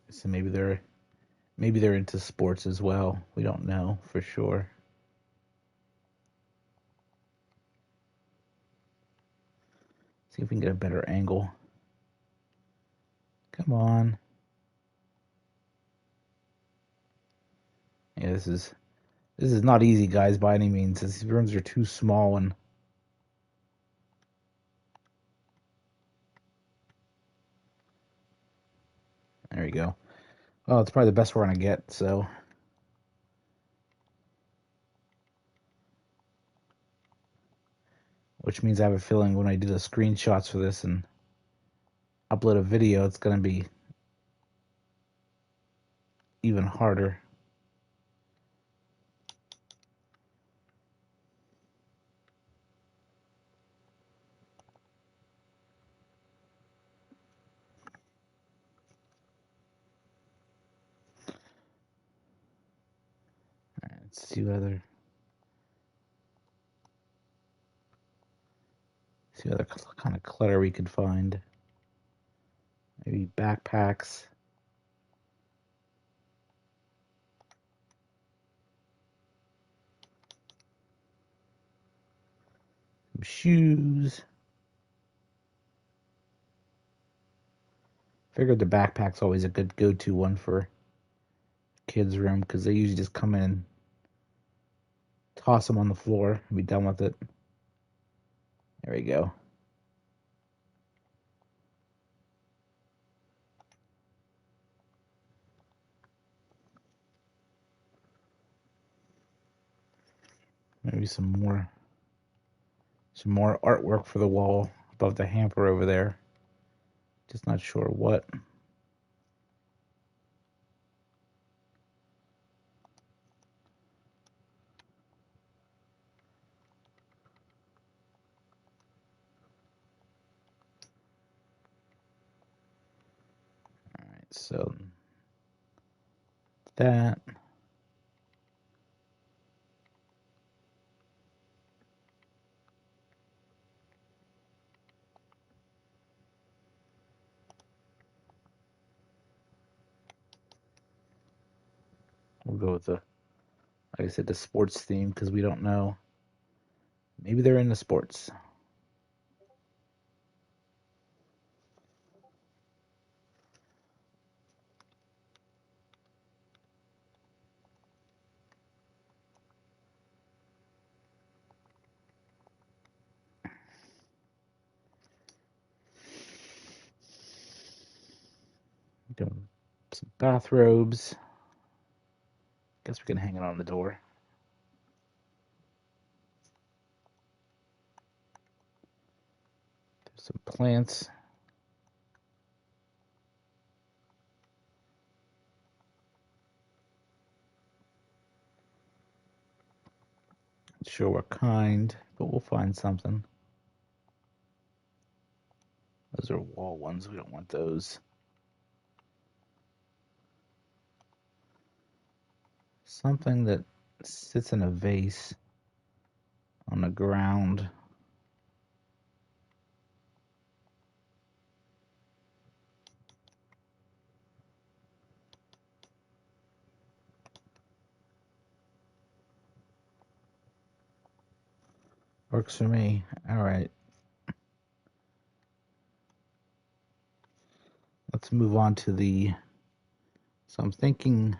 So maybe they're into sports as well. We don't know for sure. See if we can get a better angle. Come on. Yeah, this is not easy, guys, by any means. These rooms are too small, and there you go. Well, it's probably the best we're gonna get, so which means I have a feeling when I do the screenshots for this and upload a video, it's gonna be even harder. All right, let's see what other kind of clutter we could find. Maybe backpacks. Some shoes. Figured the backpack's always a good go-to one for kids' room because they usually just come in and toss them on the floor and be done with it. There we go. Maybe some more artwork for the wall above the hamper over there. Just not sure what. All right, so that. We'll go with the, like I said, the sports theme because we don't know. Maybe they're into sports. Some bathrobes. Guess we can hang it on the door. There's some plants. Not sure what kind, but we'll find something. Those are wall ones. We don't want those. Something that sits in a vase on the ground. Works for me. All right. Let's move on to the. So I'm thinking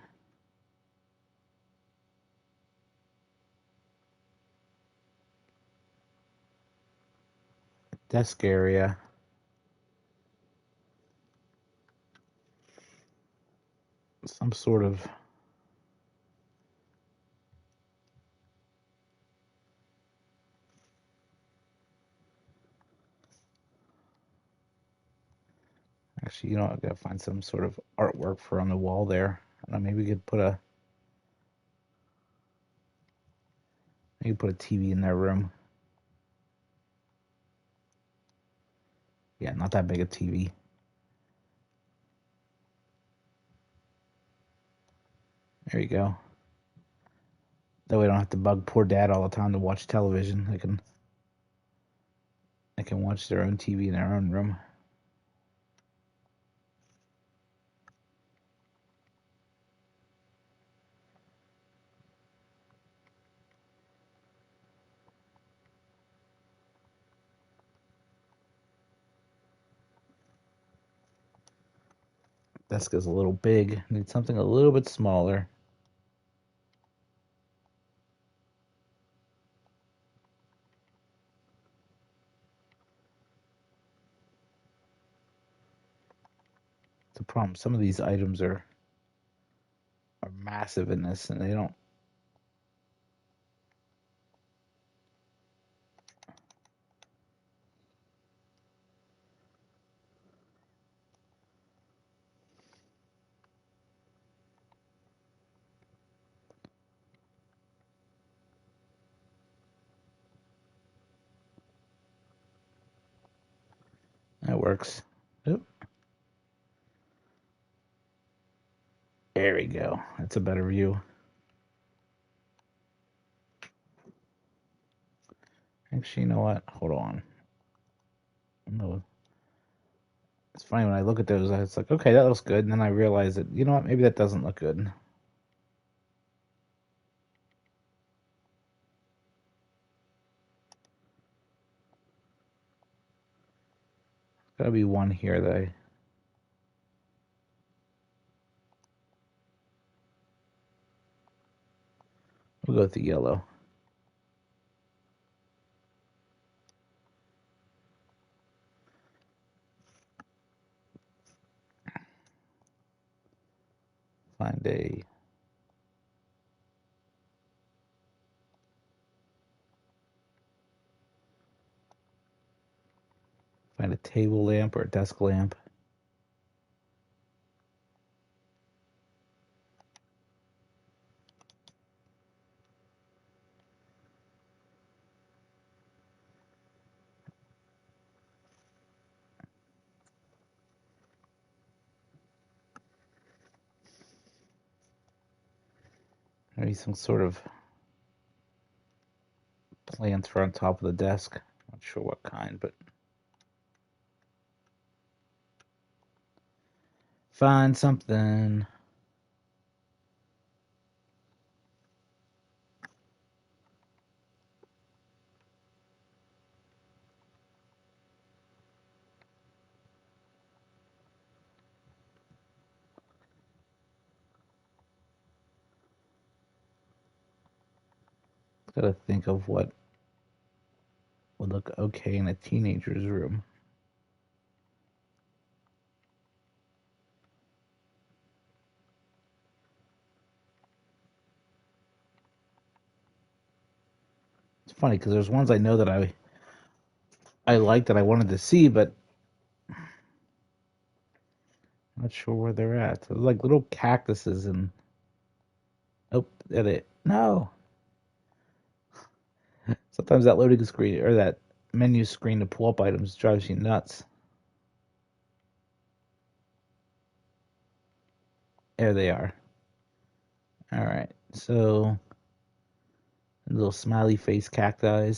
desk area. Some sort of. Actually, you know, I gotta find some sort of artwork for on the wall there. I don't know, maybe we could put a. Maybe put a TV in their room. Yeah, not that big a TV. There you go. That way I don't have to bug poor dad all the time to watch television. They can watch their own TV in their own room. Desk is a little big. Need something a little bit smaller. It's a problem. Some of these items are massive in this, and they don't. That works. Oop. There we go. That's a better view. Actually, you know what? Hold on. No. It's funny when I look at those, it's like, okay, that looks good. And then I realize that, you know what? Maybe that doesn't look good. Gotta be one here that we'll go with the yellow. Find a table lamp or a desk lamp. Maybe some sort of plants for on top of the desk. Not sure what kind, but find something. Gotta think of what would look okay in a teenager's room. funny because there's ones I know that I like that I wanted to see, but I'm not sure where they're at. They're like little cactuses and oh, that it. No. Sometimes that loading screen or that menu screen to pull up items drives you nuts. There they are. All right, so little smiley face cacti.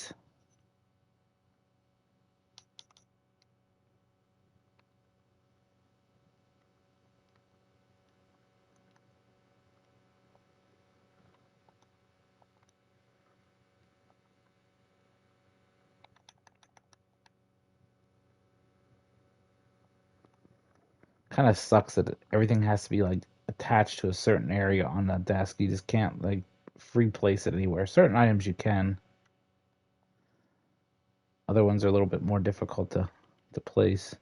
Kind of sucks that everything has to be like attached to a certain area on the desk. You just can't like free place it anywhere. Certain items you can. Other ones are a little bit more difficult to place.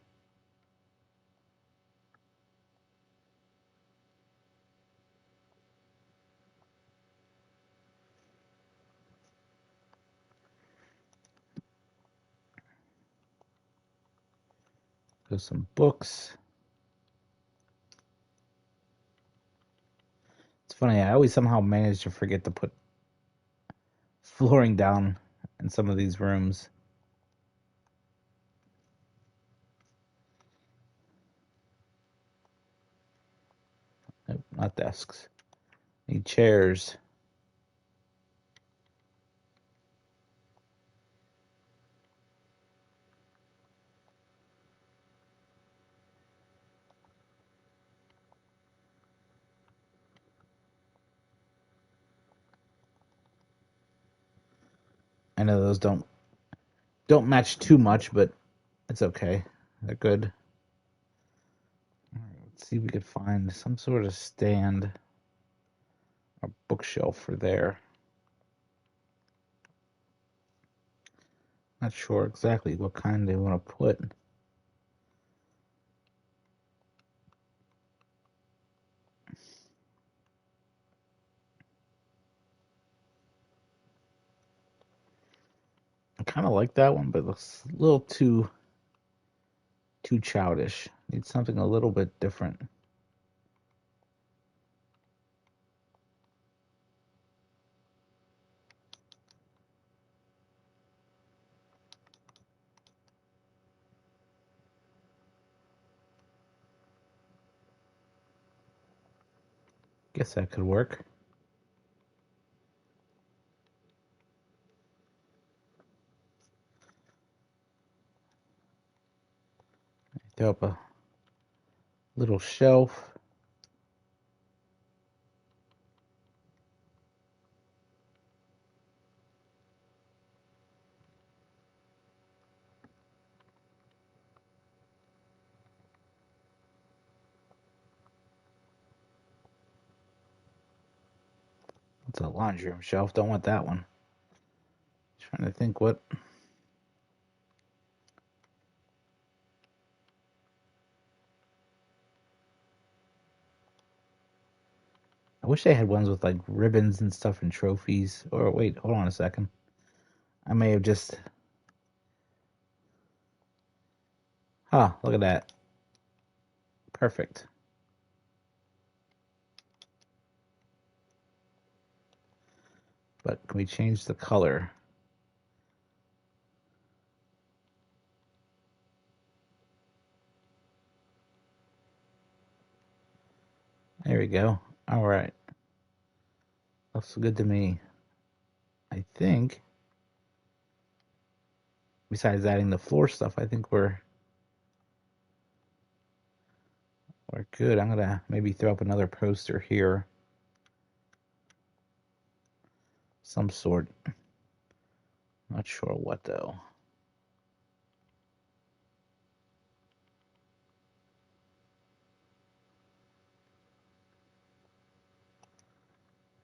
There's some books. It's funny, I always somehow manage to forget to put flooring down in some of these rooms. Nope, not desks. Need chairs. I know those don't match too much, but it's okay. They're good. Let's see if we could find some sort of stand or bookshelf for there. Not sure exactly what kind they want to put. I kind of like that one, but it looks a little too childish. Need something a little bit different. Guess that could work. Throw up a little shelf. It's a laundry room shelf. Don't want that one. Trying to think what. I wish they had ones with like ribbons and stuff and trophies. Or wait, hold on a second. I may have just. Huh, look at that. Perfect. But can we change the color? There we go. All right. Looks good to me. I think. Besides adding the floor stuff, I think we're good. I'm gonna maybe throw up another poster here. Some sort. Not sure what though.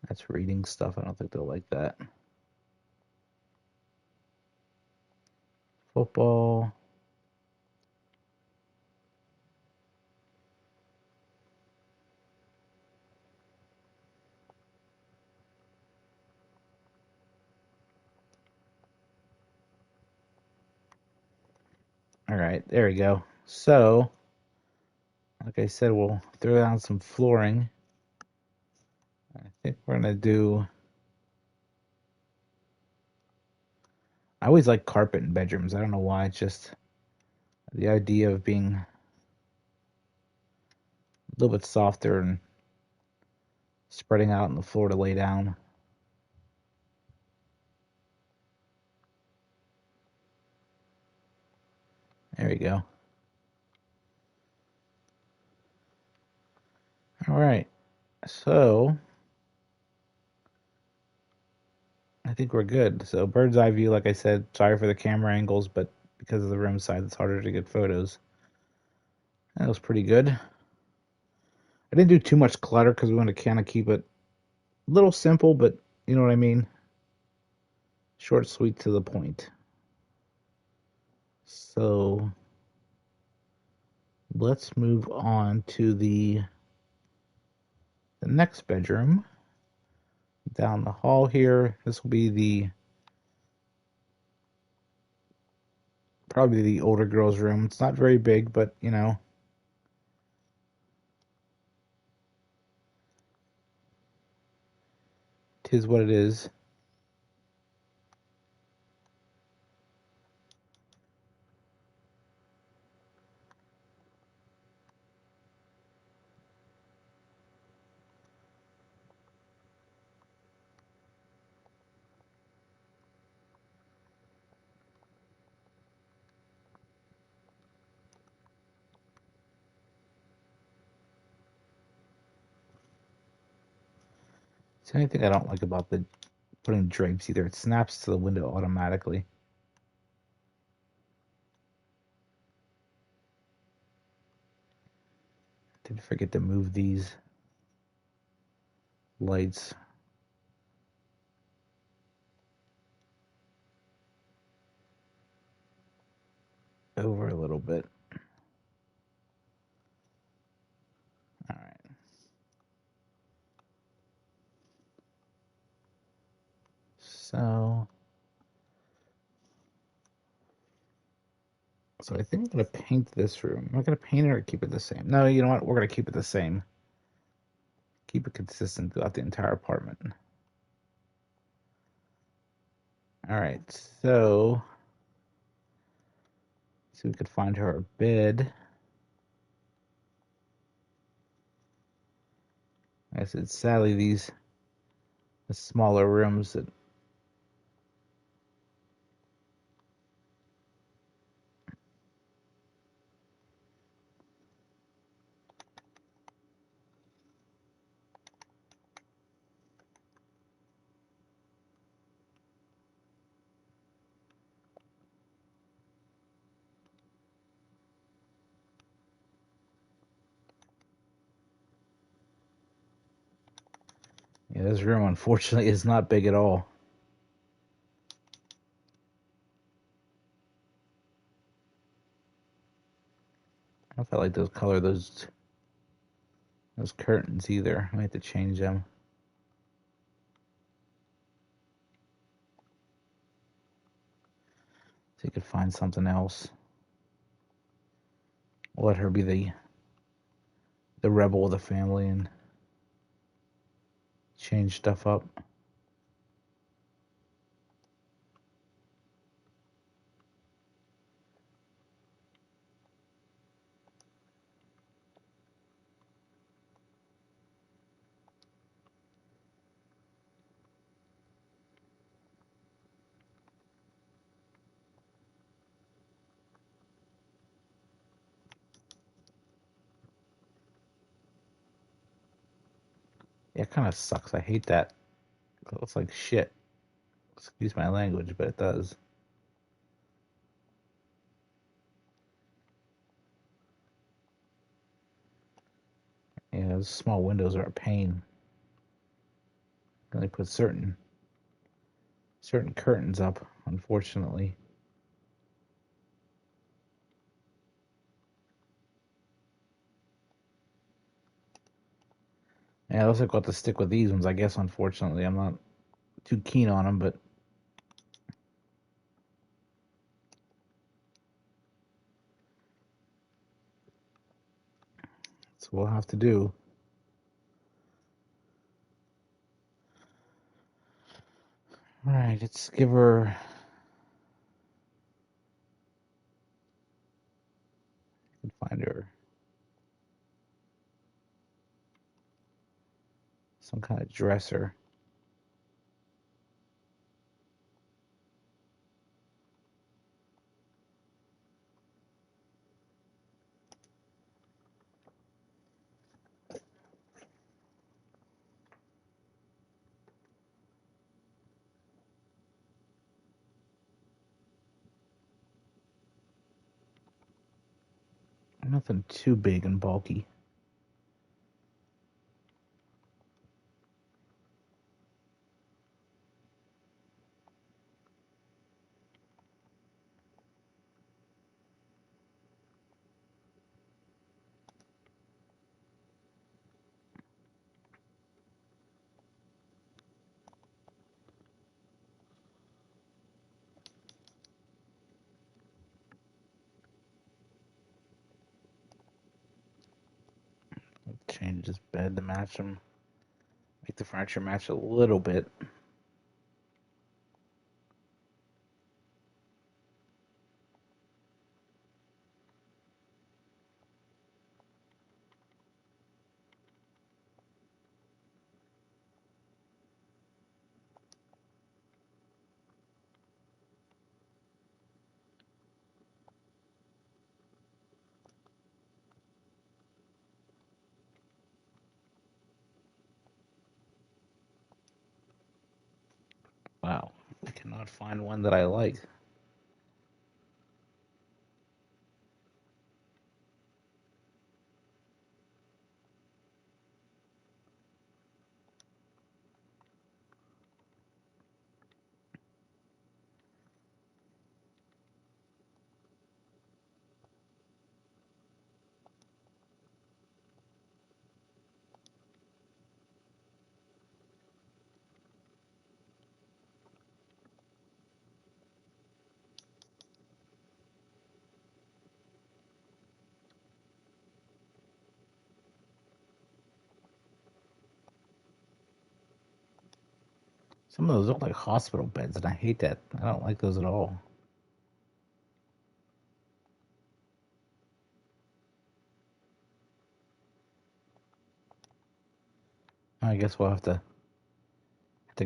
That's reading stuff. I don't think they'll like that. Football. All right, there we go. So, like I said, we'll throw down some flooring. I think we're gonna do. I always like carpet in bedrooms. I don't know why. It's just the idea of being a little bit softer and spreading out on the floor to lay down. There we go. All right. So I think we're good. So bird's eye view, like I said, sorry for the camera angles, but because of the room size, it's harder to get photos. That was pretty good. I didn't do too much clutter because we want to kind of keep it a little simple, but you know what I mean? Short, sweet, to the point. So let's move on to the next bedroom. Down the hall here. This will be probably the older girl's room. It's not very big, but you know, tis what it is. It's the only thing I don't like about the putting drapes either. It snaps to the window automatically. Did forget to move these lights over a little bit. All right. So I think I'm gonna paint this room. Am I gonna paint it or keep it the same? No, you know what? We're gonna keep it the same. Keep it consistent throughout the entire apartment. All right, so see if we could find her a bed. Like I said, sadly, the smaller rooms that yeah, this room unfortunately is not big at all. I don't feel like those curtains either. I might have to change them. So you could find something else. Let her be the rebel of the family and change stuff up. Yeah, it kind of sucks. I hate that. It looks like shit. Excuse my language, but it does. Yeah, those small windows are a pain. Can only put certain curtains up, unfortunately. Yeah, I also got to stick with these ones, I guess, unfortunately. I'm not too keen on them, but That's what we'll have to do. All right, let's give her. Find her some kind of dresser. Nothing too big and bulky. Change this bed to match them. Make the furniture match a little bit. Wow, I cannot find one that I like. Some of those look like hospital beds, and I hate that. I don't like those at all. I guess we'll have to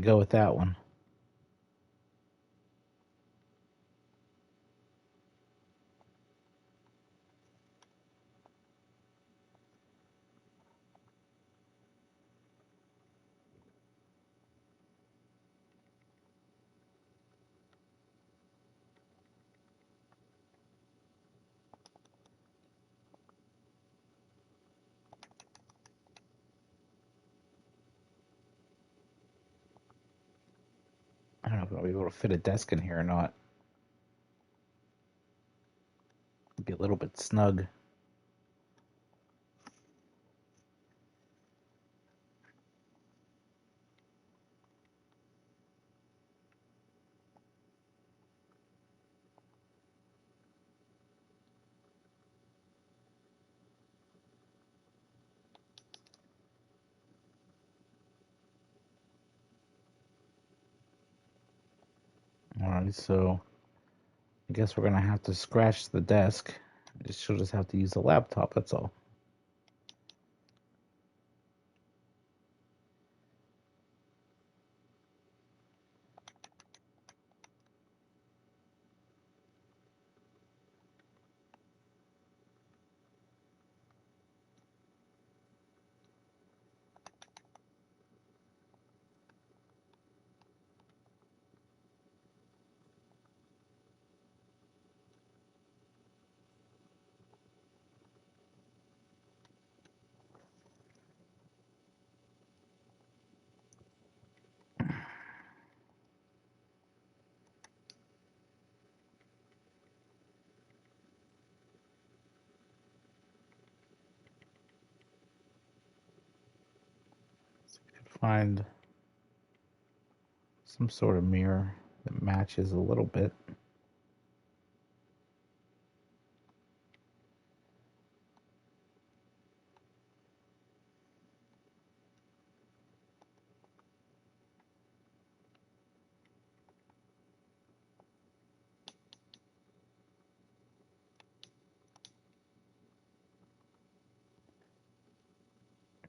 go with that one. I don't know if I'll be able to fit a desk in here or not. It'll be a little bit snug. Alright, so I guess we're gonna have to scratch the desk. She'll just have to use the laptop, that's all. Find some sort of mirror that matches a little bit.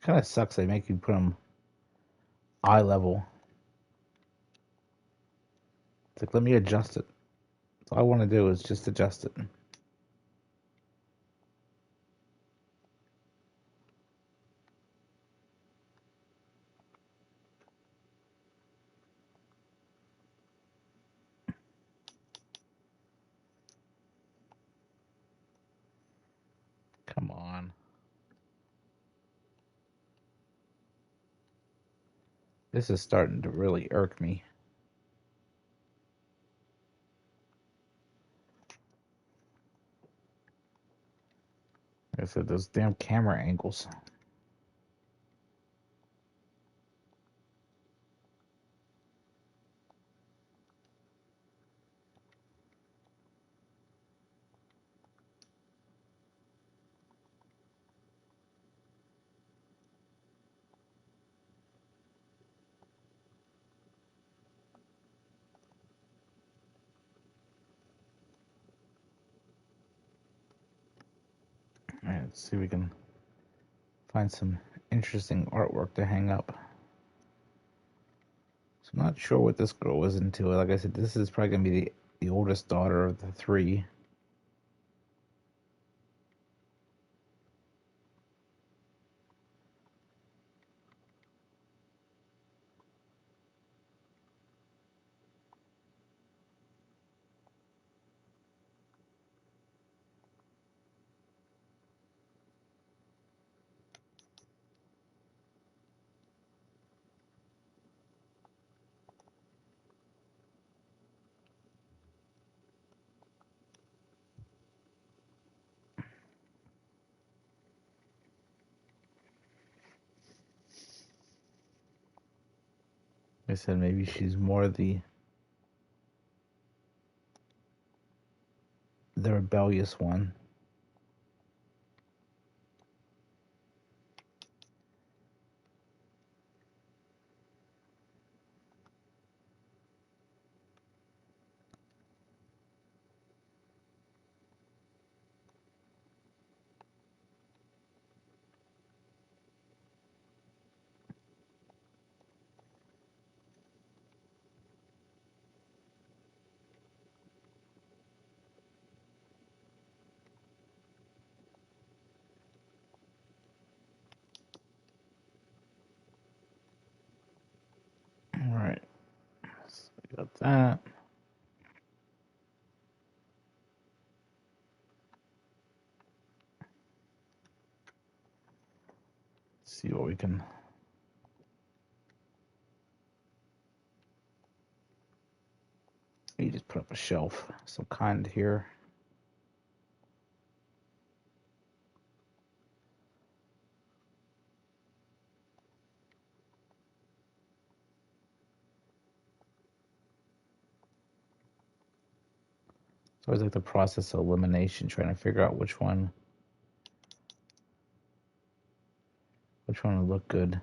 Kind of sucks. They make you put them eye level. It's like, let me adjust it. All I want to do is just adjust it. Come on. This is starting to really irk me. Like I said, those damn camera angles. All right, let's see if we can find some interesting artwork to hang up. So I'm not sure what this girl was into. Like I said, this is probably going to be the oldest daughter of the three. Like I said, maybe she's more the rebellious one. All right, so we got that. Let's see what we can. You just put up a shelf, some kind here. It's always like the process of elimination, trying to figure out which one would look good.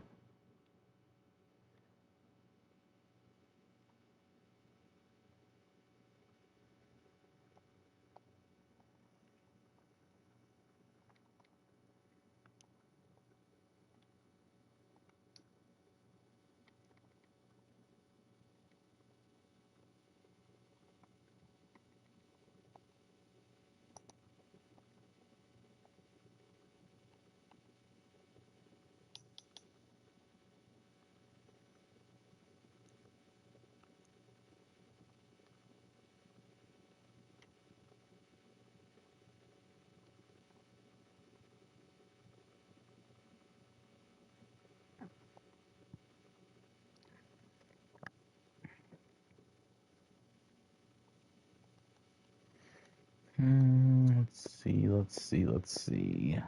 Let's see.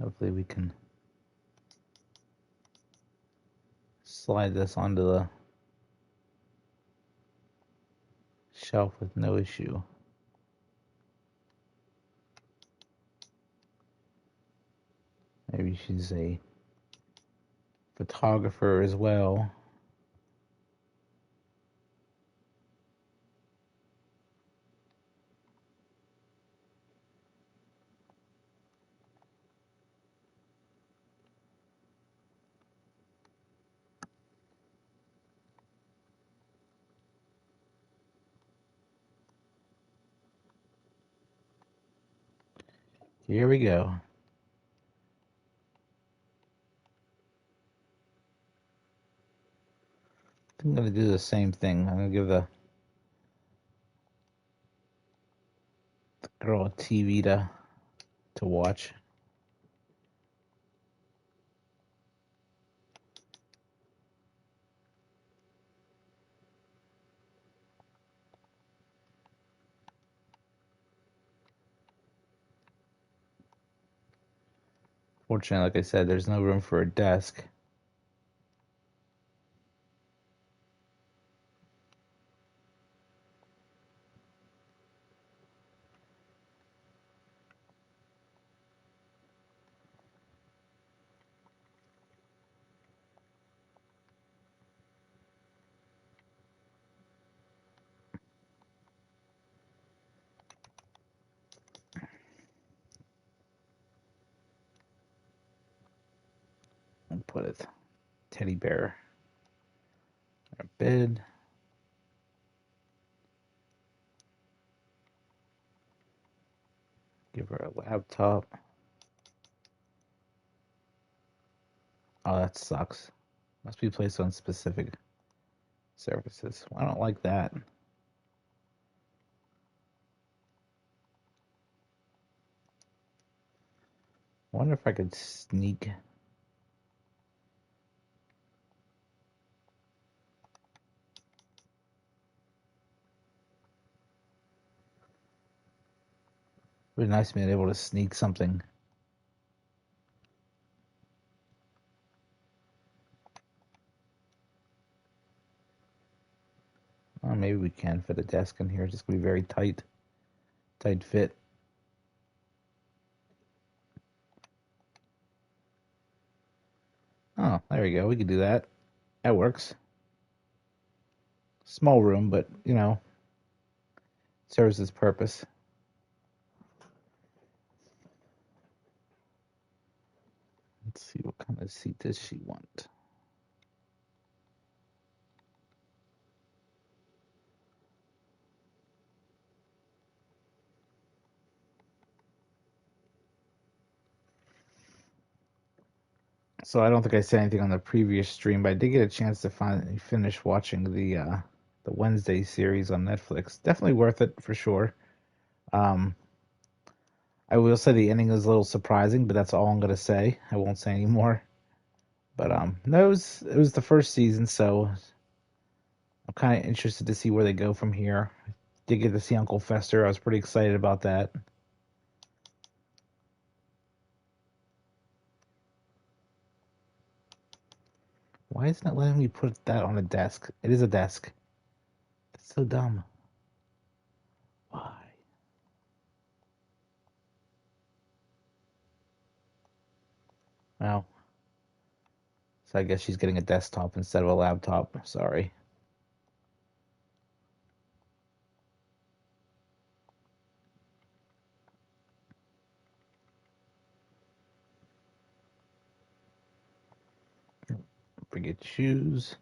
Hopefully we can slide this onto the shelf with no issue. Maybe Maybe she's a photographer as well. Here we go. I'm going to do the same thing. I'm going to give the girl a TV to watch. Fortunately, like I said, there's no room for a desk. I'll put a teddy bear in a bed. Give her a laptop. Oh, that sucks. Must be placed on specific surfaces. Well, I don't like that. I wonder if I could sneak. It would be nice being able to sneak something. Oh, maybe we can fit a desk in here. It's just gonna be very tight fit. Oh, there we go. We could do that. That works. Small room, but serves its purpose. Let's see, what kind of seat does she want? So I don't think I said anything on the previous stream, but I did get a chance to finally finish watching the Wednesday series on Netflix. Definitely worth it for sure. Um, I will say the ending is a little surprising, but that's all I'm gonna say. I won't say any more. But no, it was the first season, so I'm kind of interested to see where they go from here. Did get to see Uncle Fester. I was pretty excited about that. Why isn't it letting me put that on a desk? It is a desk. It's so dumb. Why? Well, so I guess she's getting a desktop instead of a laptop. Sorry. Forget shoes.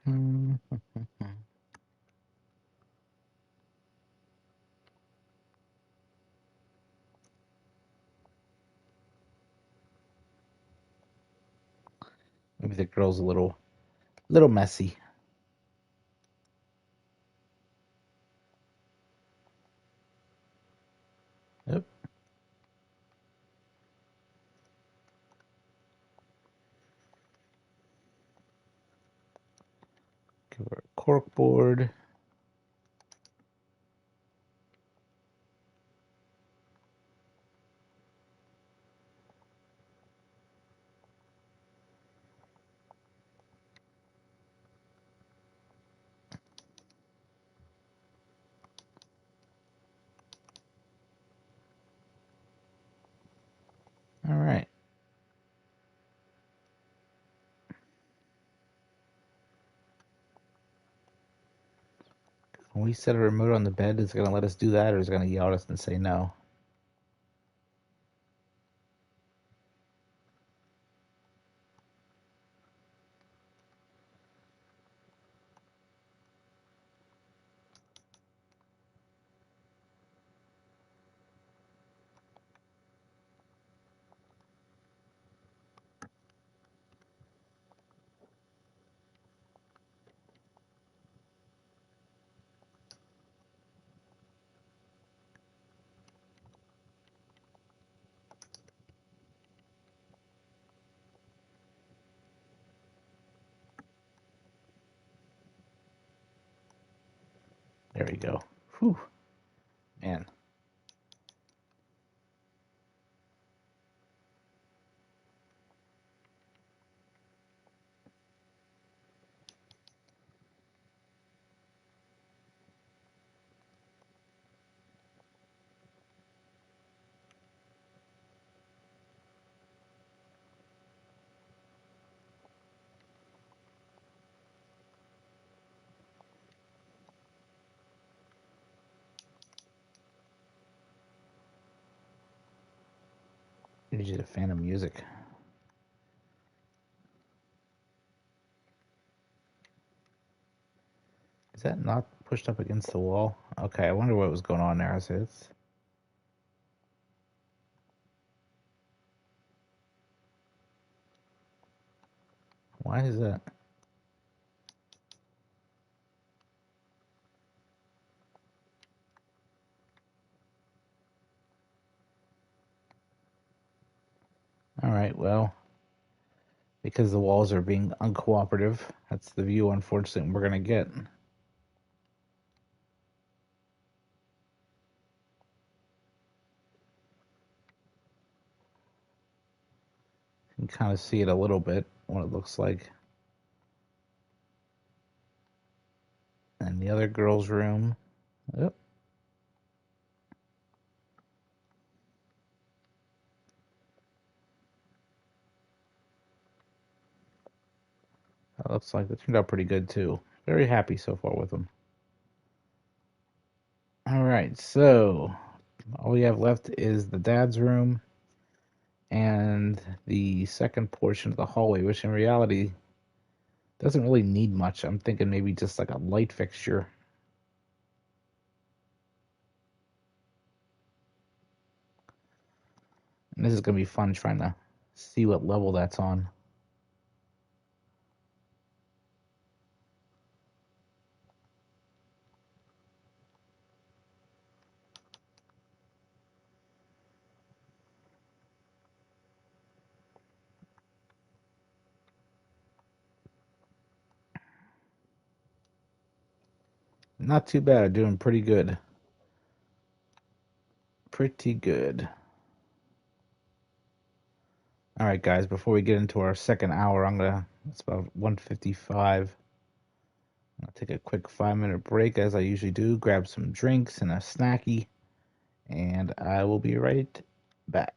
Hmm. Maybe the girl's a little messy. Yep. Give her a cork board. When we set a remote on the bed, is it going to let us do that, or is it going to yell at us and say no? There we go. Whew. Man. You're just a fan of music. Is that not pushed up against the wall? Okay, I wonder what was going on there. Why is that? All right, well, because the walls are being uncooperative, that's the view, unfortunately, we're going to get. You can kind of see it a little bit, what it looks like. And the other girl's room. Yep. That looks like it turned out pretty good too. Very happy so far with them. All right, so all we have left is the dad's room and the second portion of the hallway, which in reality doesn't really need much. I'm thinking maybe just like a light fixture. And this is going to be fun trying to see what level that's on. Not too bad, doing pretty good. Pretty good. All right, guys, before we get into our second hour, it's about 1:55. I'll take a quick 5-minute break as I usually do, grab some drinks and a snacky, and I will be right back.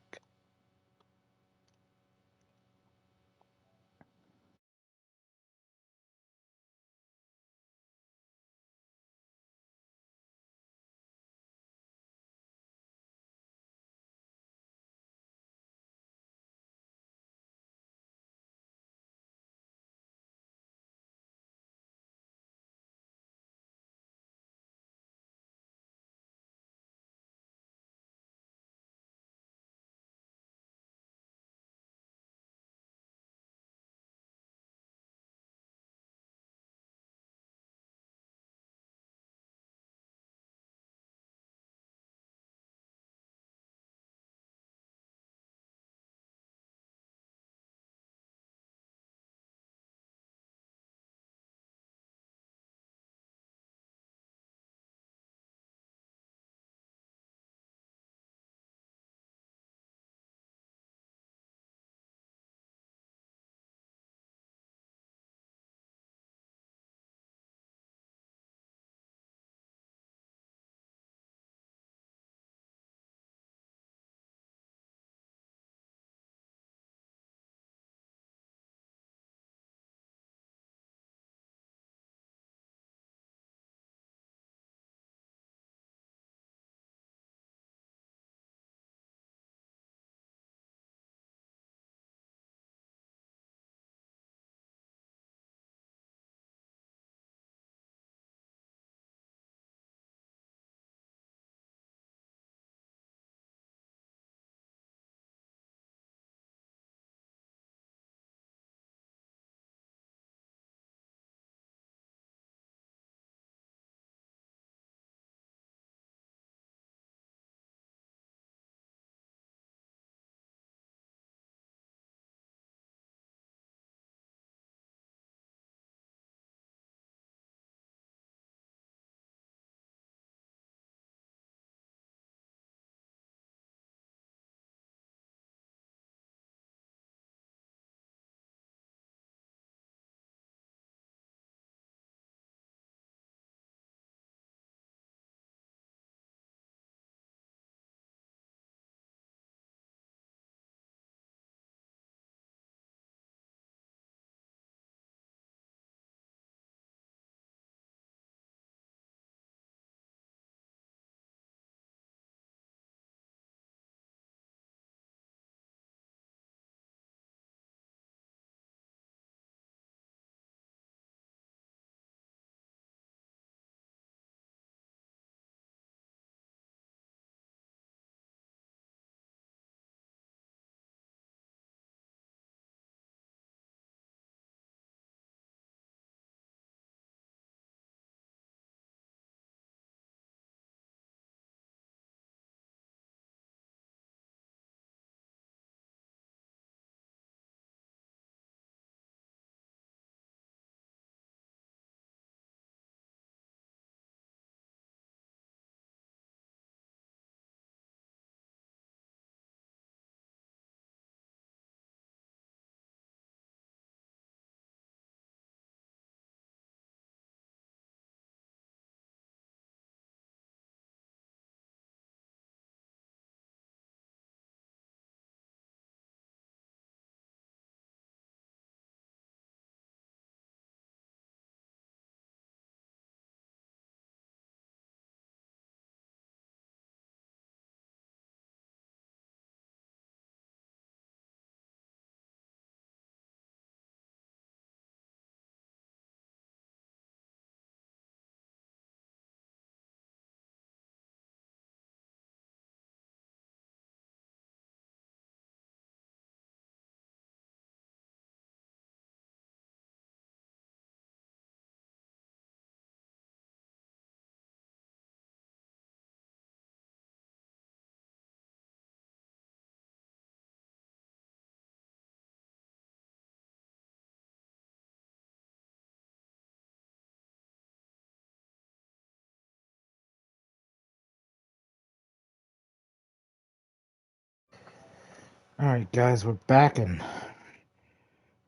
All right, guys, we're back and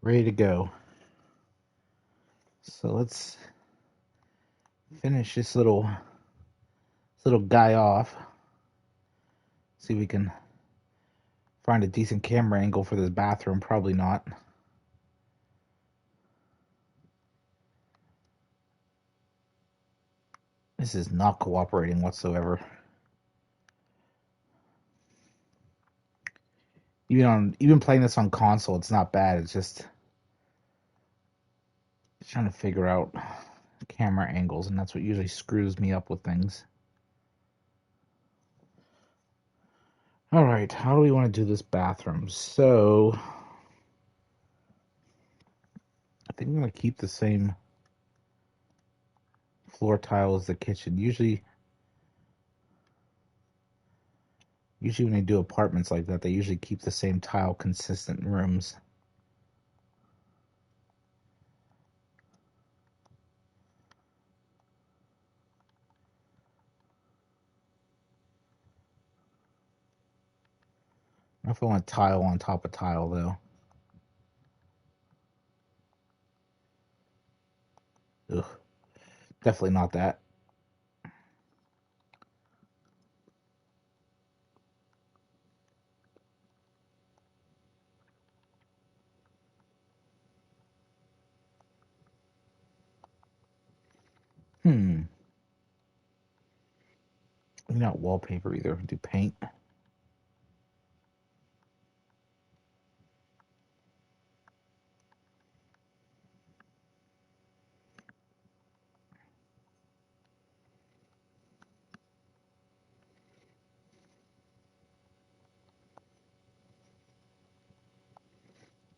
ready to go. So let's finish this little guy off. See if we can find a decent camera angle for this bathroom. Probably not. This is not cooperating whatsoever. Even playing this on console, it's not bad. It's just trying to figure out camera angles, and that's what usually screws me up with things. All right, how do we want to do this bathroom? So I think I'm gonna keep the same floor tile as the kitchen. Usually when they do apartments like that, they usually keep the same tile consistent in rooms. I don't know if I want tile on top of tile though. Ugh, definitely not that. Maybe not wallpaper either. Do paint.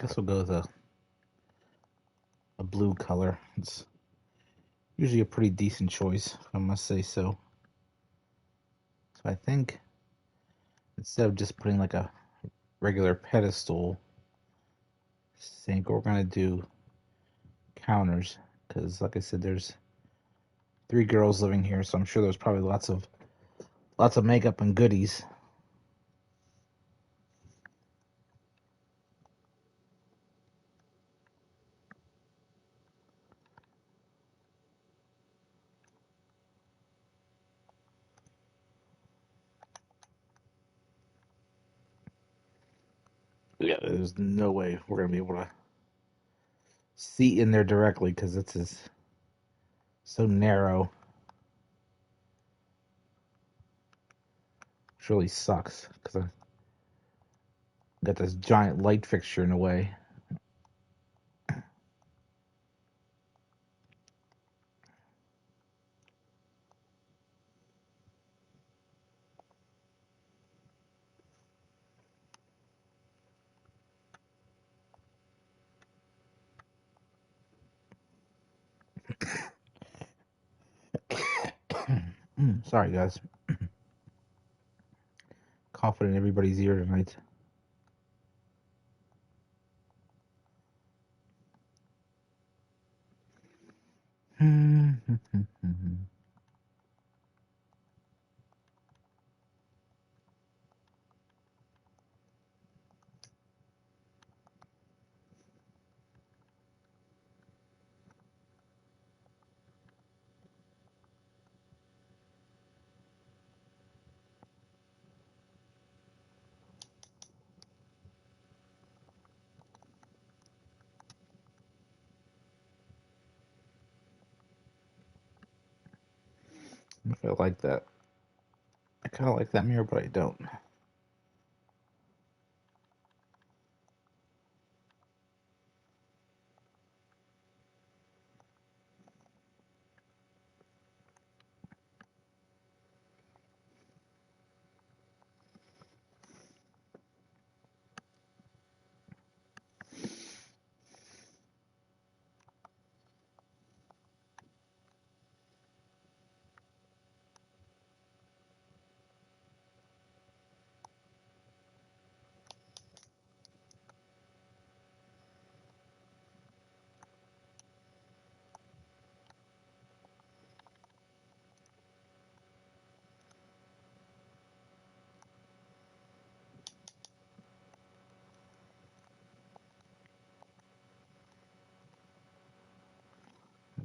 Guess we'll go with a blue color. It's usually a pretty decent choice, if I must say so. So I think instead of just putting like a regular pedestal sink, we're gonna do counters, because like I said, there's 3 girls living here, so I'm sure there's probably lots of makeup and goodies. Yeah, there's no way we're gonna be able to see in there directly because it's so narrow. Which really sucks because I got this giant light fixture in the way. Sorry, guys. Coughing in everybody's ear tonight. I like that. I kind of like that mirror, but I don't.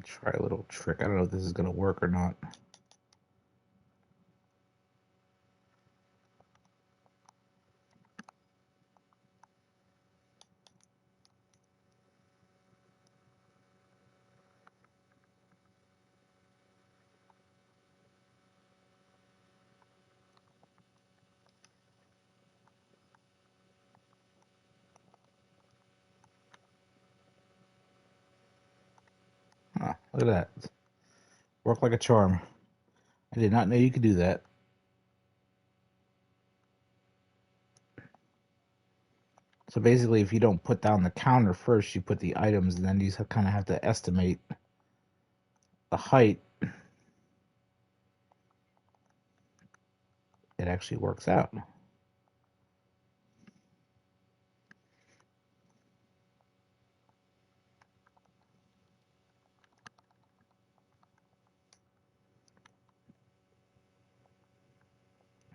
Try a little trick. I don't know if this is going to work or not. Ah, look at that. Work like a charm. I did not know you could do that. So basically, if you don't put down the counter first, you put the items, and then you kind of have to estimate the height. It actually works out.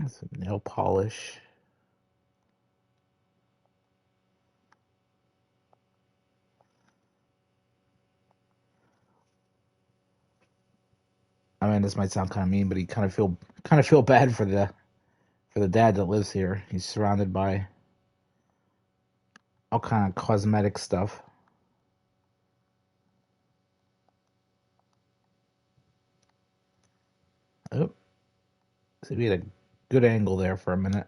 Some nail polish. I mean, this might sound kind of mean, but he kind of feel bad for the dad that lives here. He's surrounded by all kind of cosmetic stuff. Oh, so we had a good angle there for a minute.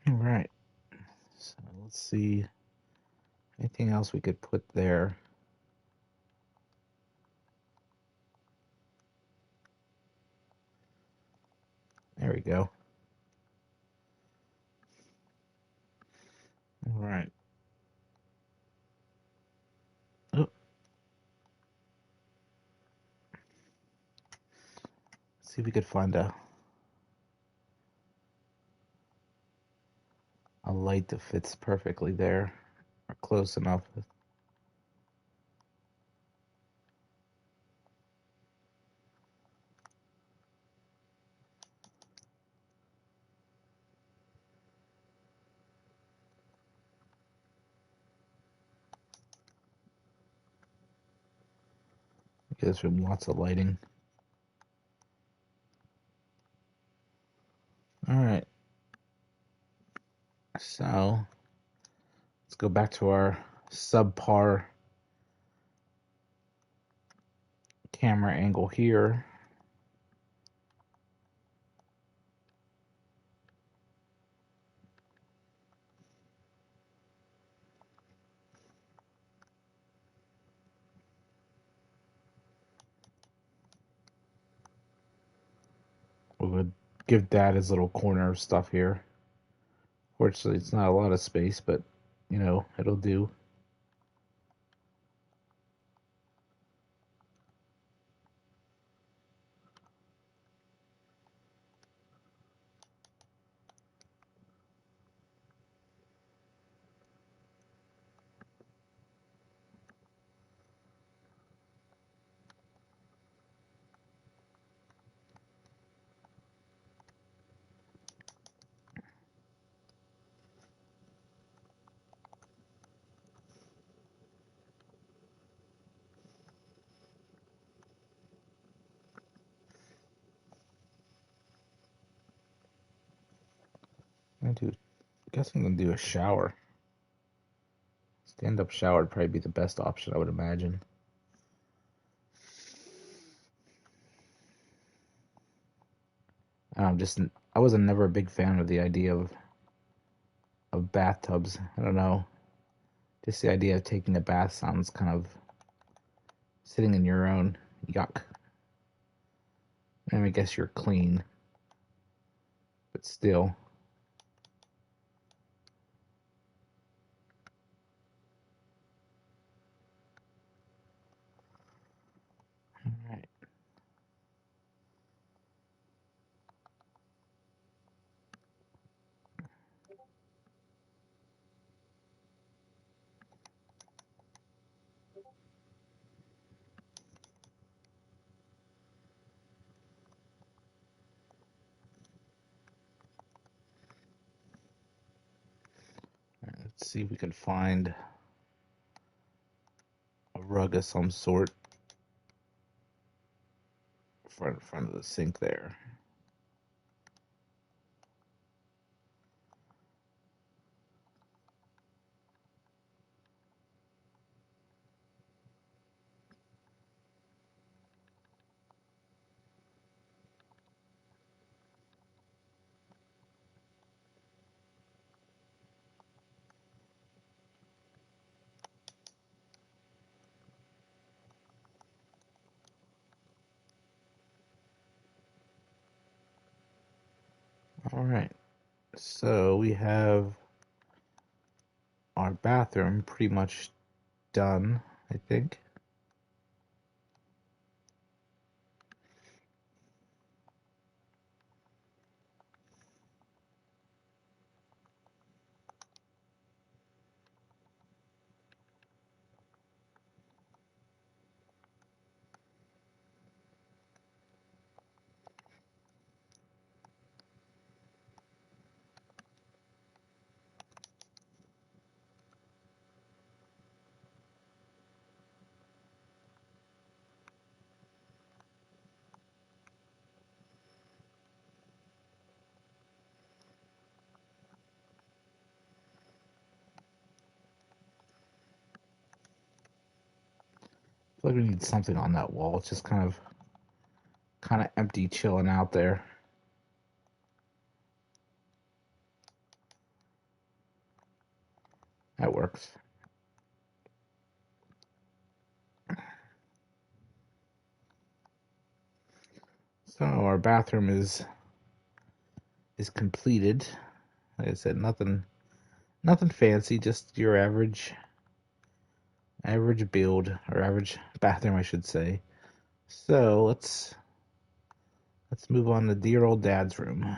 All right. So let's see. Anything else we could put there? There we go. All right. Oh, see if we could find a light that fits perfectly there, or close enough. Gives room lots of lighting. All right. So let's go back to our subpar camera angle here. We'll give Dad his little corner of stuff here. Fortunately, it's not a lot of space, but it'll do. I guess I'm gonna do a shower. Stand-up shower would probably be the best option, I would imagine. I was never a big fan of the idea of bathtubs. I don't know. Just the idea of taking a bath sounds kind of sitting in your own yuck. And I guess you're clean, but still. All right. Let's see if we can find a rug of some sort in front of the sink there. All right, so we have our bathroom pretty much done, I think. I feel like we need something on that wall. It's just kind of empty, chilling out there. That works. So our bathroom is completed. Like I said, nothing fancy, just your average build, or average bathroom, I should say. So let's move on to dear old dad's room.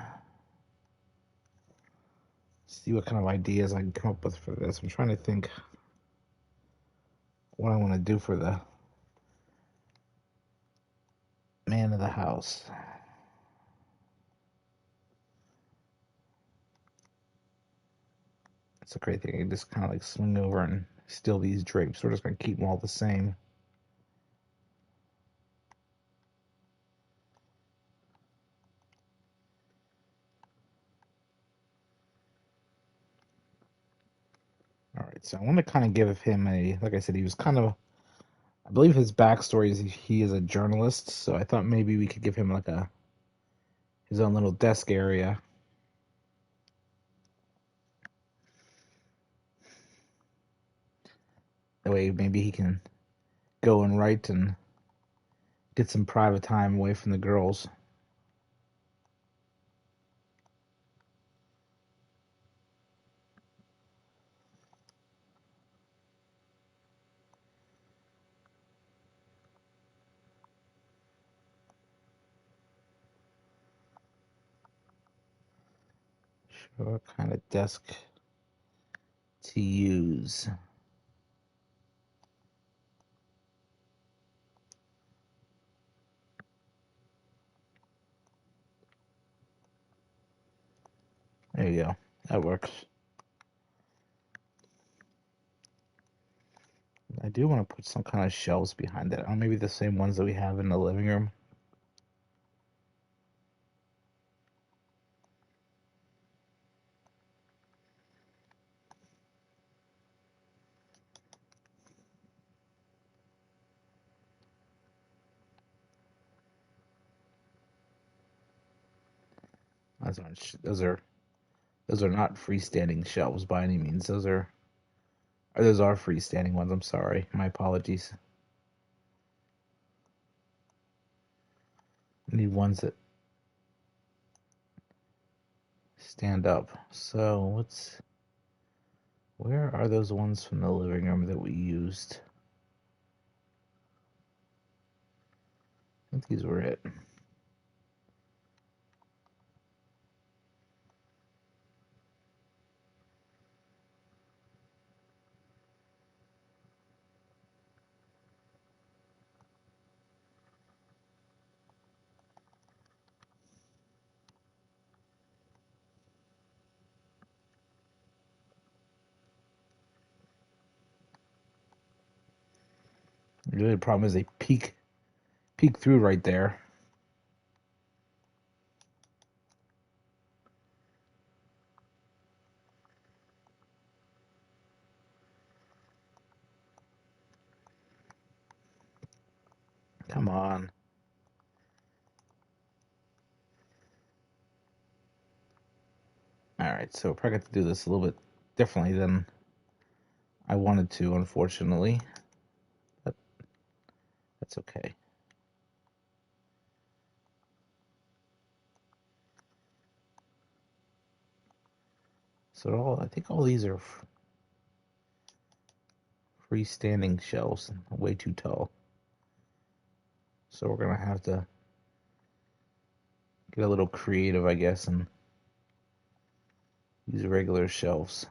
See what kind of ideas I can come up with for this. I'm trying to think what I want to do for the man of the house. It's a great thing. I can just kind of like swing over and steal these drapes. We're just going to keep them all the same. All right, so I want to kind of give him like I said, he was kind of, I believe his backstory is he is a journalist, so I thought maybe we could give him like his own little desk area. That way maybe he can go and write and get some private time away from the girls. Sure, what kind of desk to use? There you go. That works. I do want to put some kind of shelves behind it. Or maybe the same ones that we have in the living room. Those are not freestanding shelves by any means. Those are freestanding ones. I'm sorry. My apologies. I need ones that stand up. So where are those ones from the living room that we used? I think these were it. The only problem is they peek through right there. Come on. Alright, so we're probably going to do this a little bit differently than I wanted to, unfortunately. But that's okay. So I think all these are freestanding shelves, way too tall. So we're going to have to get a little creative, I guess, and use regular shelves.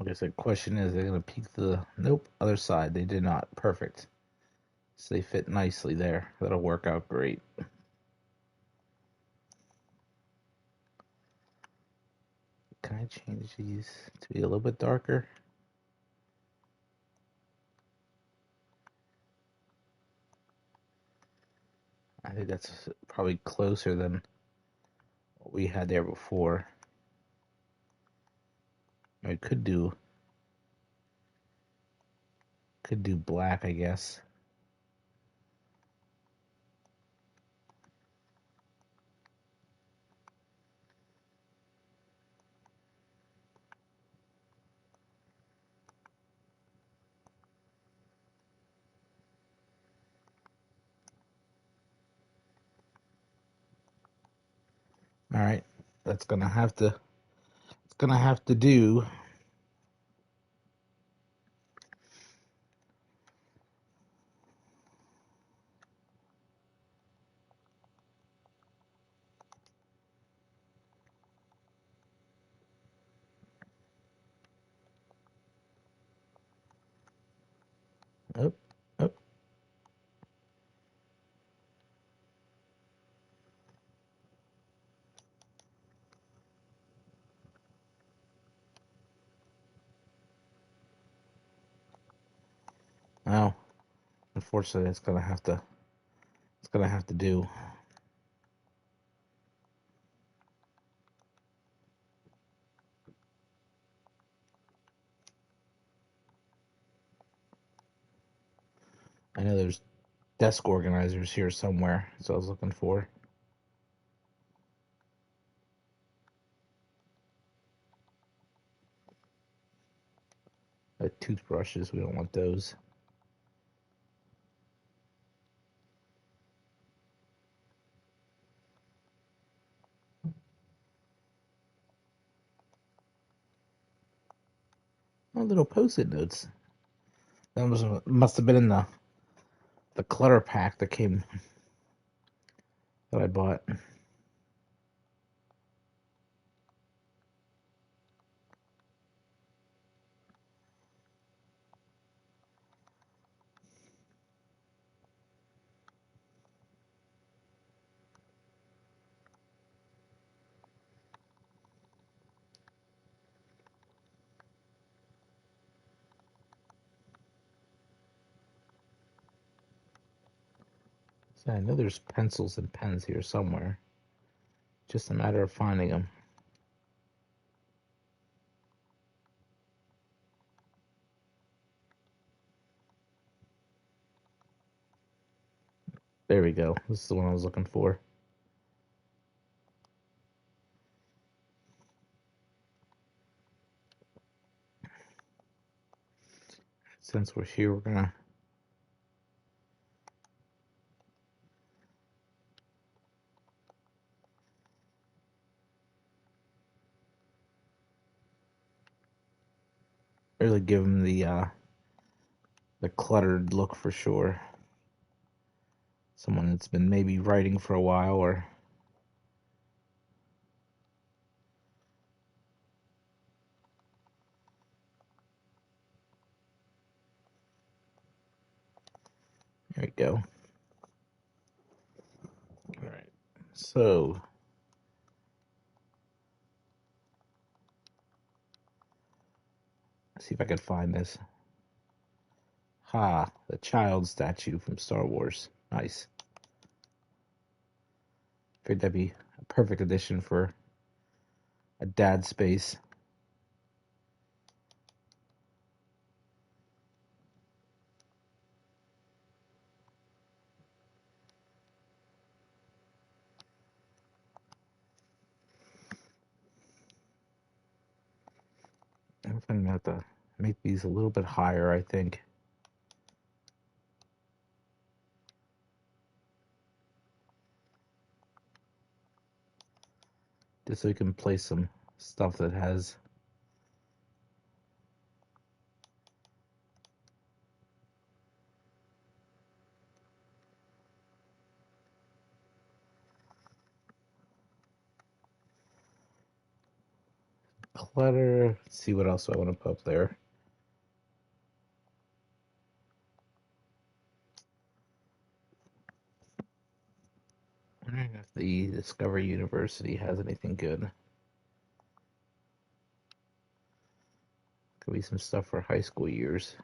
I guess the question is, they're going to peek the... Nope, other side. They did not. Perfect. So they fit nicely there. That'll work out great. Can I change these to be a little bit darker? I think that's probably closer than what we had there before. I could do black, I guess. All right, that's gonna have to. It's gonna have to do. Oh, oh. Now, unfortunately, it's gonna have to. It's gonna have to do. I know there's desk organizers here somewhere, so I was looking for. Toothbrushes, we don't want those. Oh, little post-it notes. That must have been in the clutter pack that came that I bought. So I know there's pencils and pens here somewhere. Just a matter of finding them. There we go. This is the one I was looking for. Since we're here, we're gonna really give them the cluttered look for sure. Someone that's been maybe writing for a while, or there we go. All right, so let's see if I can find this. Ha, the child statue from Star Wars. Nice. Figured that'd be a perfect addition for a dad space. I'm gonna have to make these a little bit higher, I think. Just so we can place some stuff that has clutter. Let's see what else I want to put up there. Wondering if the Discovery University has anything good. Could be some stuff for high school years.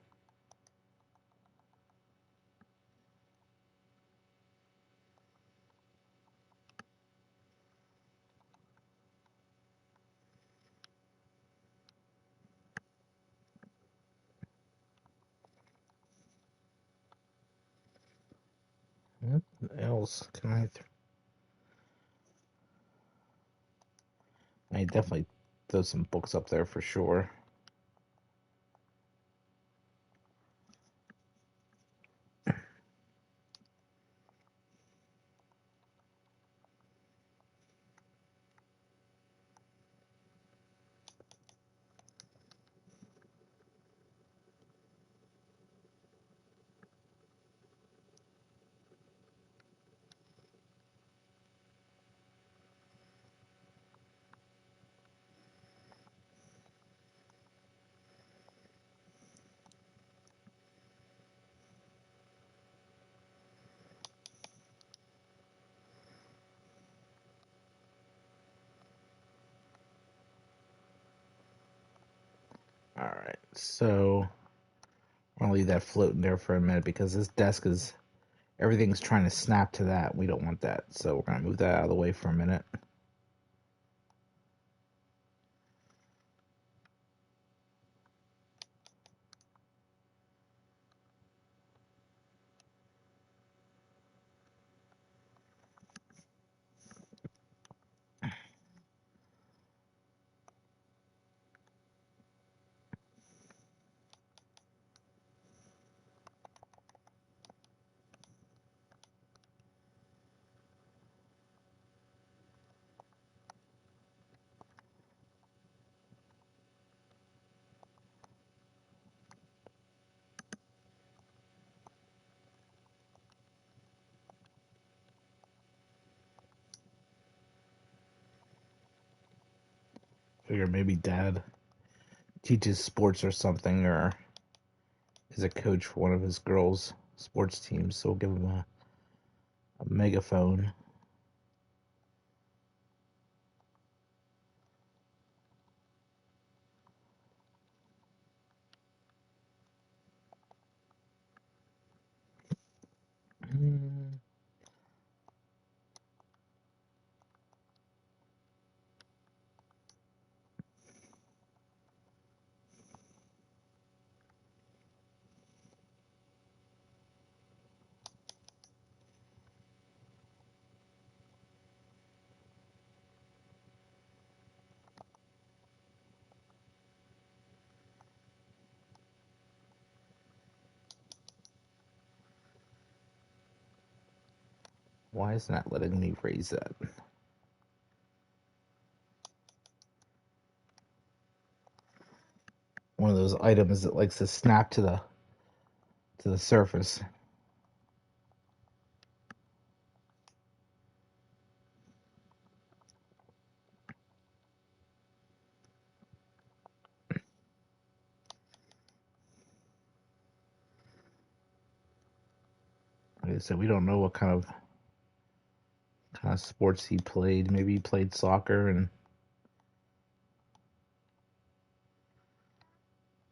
What else can I definitely throw some books up there for sure. Alright, so I'm gonna leave that floating there for a minute because this desk is everything's trying to snap to that. We don't want that. So we're gonna move that out of the way for a minute. Figure maybe dad teaches sports or something, or is a coach for one of his girls' sports teams, so we'll give him a megaphone. Hmm, why is it not letting me raise that? one of those items that likes to snap to the surface. Like I said, we don't know what kind of sports he played. Maybe he played soccer and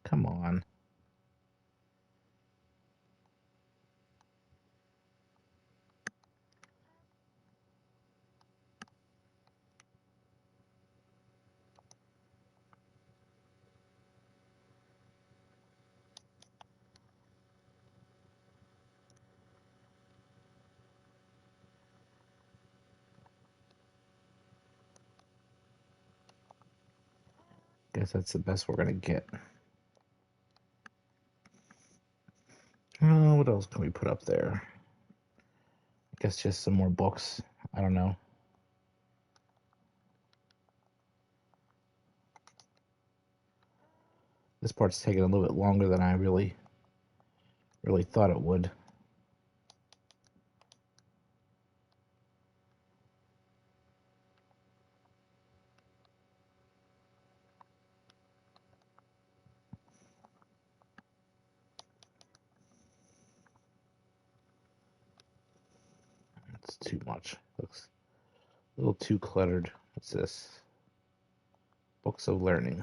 come on. Guess that's the best we're gonna get. What else can we put up there? I guess just some more books. I don't know. This part's taking a little bit longer than I really thought it would. It's too much. Looks a little too cluttered. What's this? Books of learning.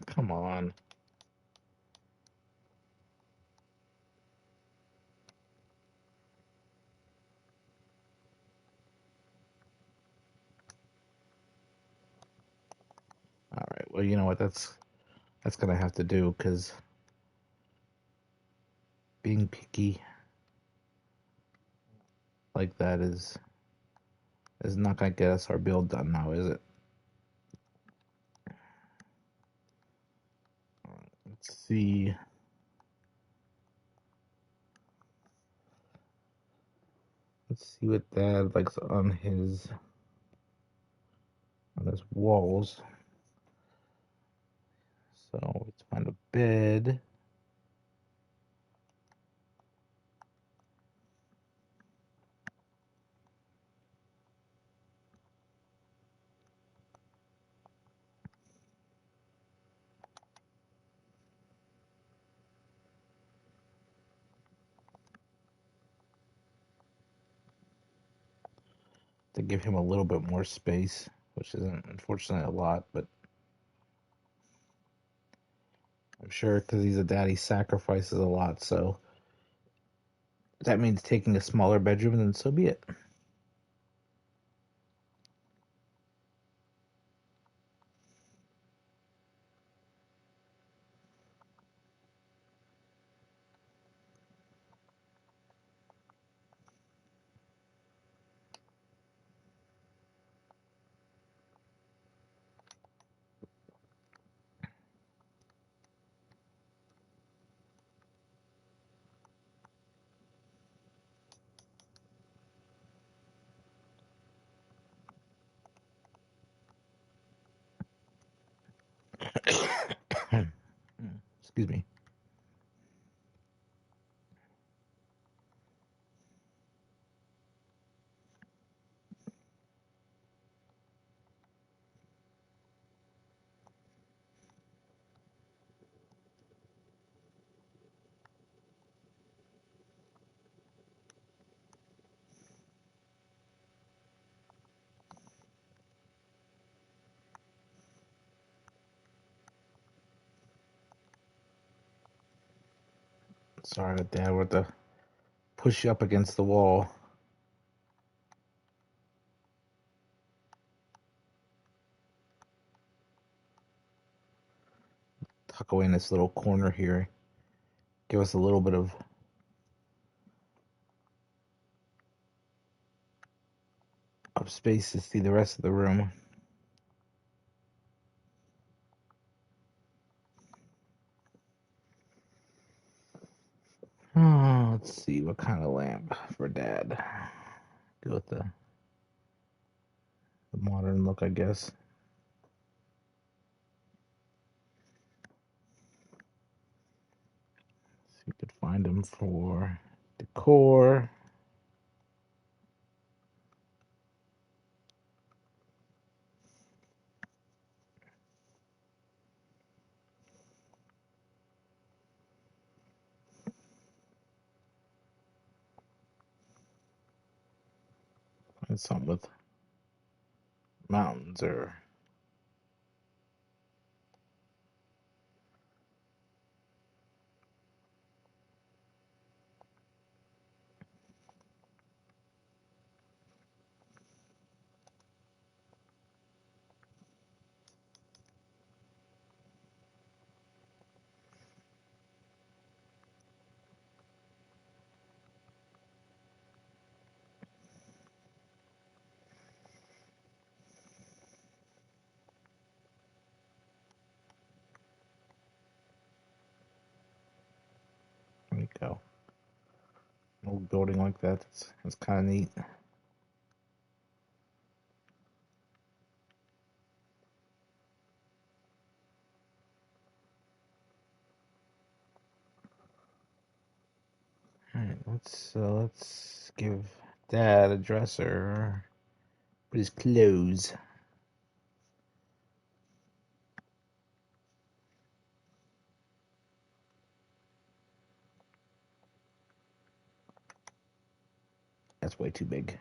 Come on. All right. Well, you know what? That's gonna have to do because being picky like that is not gonna get us our build done now, is it? Let's see. Let's see what Dad likes on his walls. So let's find a bed. To give him a little bit more space, which isn't unfortunately a lot, but I'm sure because he's a dad, he sacrifices a lot. So if that means taking a smaller bedroom, then so be it. Excuse me. Sorry, Dad. We're to push you up against the wall. Tuck away in this little corner here. Give us a little bit of space to see the rest of the room. Oh, let's see what kind of lamp for Dad. Go with the modern look, I guess. So you could find them for decor. Find something with mountains or there you go. An old building like that. It's kind of neat. All right, let's give Dad a dresser. Put his clothes. That's way too big.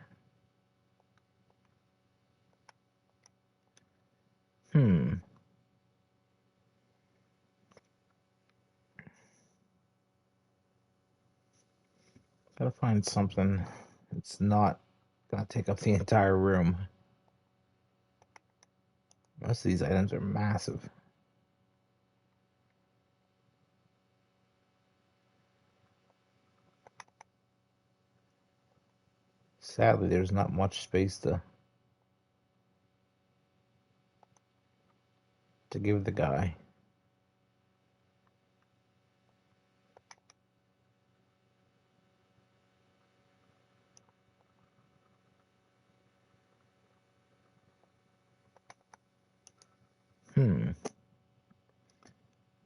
Gotta find something that's not gonna take up the entire room. Most of these items are massive. Sadly, there's not much space to give the guy.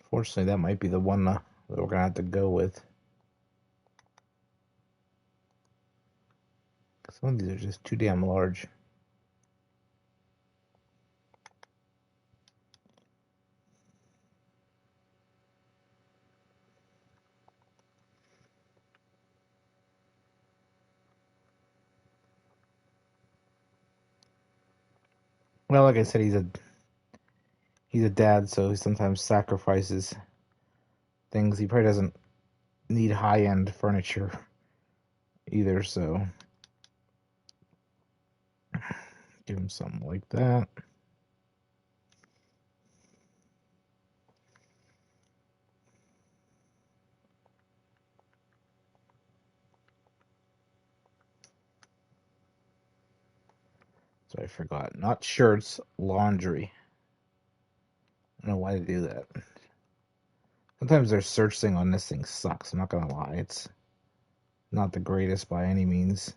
Fortunately, that might be the one that we're gonna have to go with. Some of these are just too damn large. Well, like I said, he's a dad, so he sometimes sacrifices things. He probably doesn't need high-end furniture either, so give him something like that. So I forgot. Not shirts, laundry. I don't know why they do that. Sometimes their search thing on this thing sucks. I'm not gonna lie. It's not the greatest by any means.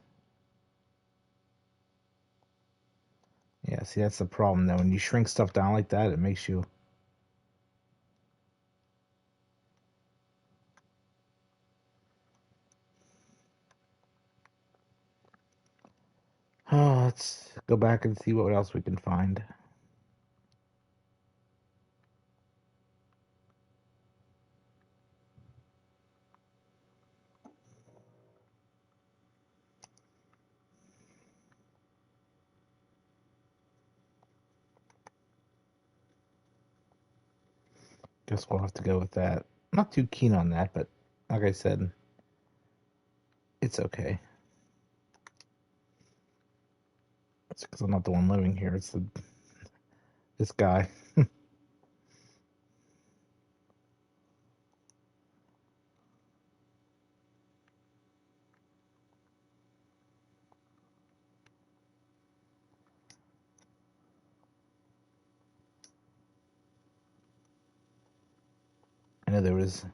Yeah, see, that's the problem. That when you shrink stuff down like that, it makes you. Oh, let's go back and see what else we can find. Guess we'll have to go with that. I'm not too keen on that, but like I said, it's okay. It's because I'm not the one living here. It's this guy. I know there was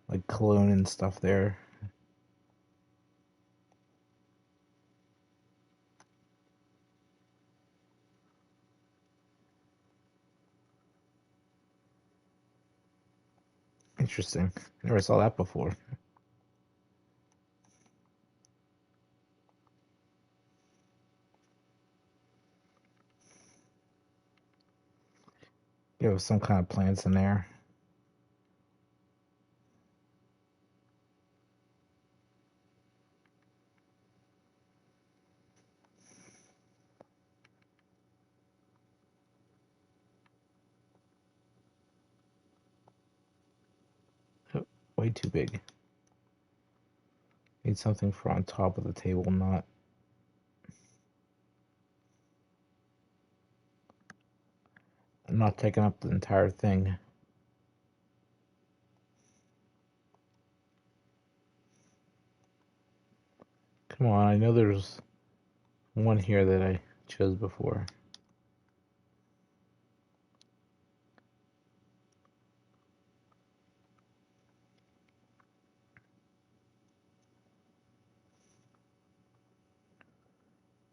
like cologne and stuff there. Interesting. Never saw that before. There was some kind of plants in there. Oh, way too big. Need something for on top of the table, not taking up the entire thing. Come on, I know there's one here that I chose before.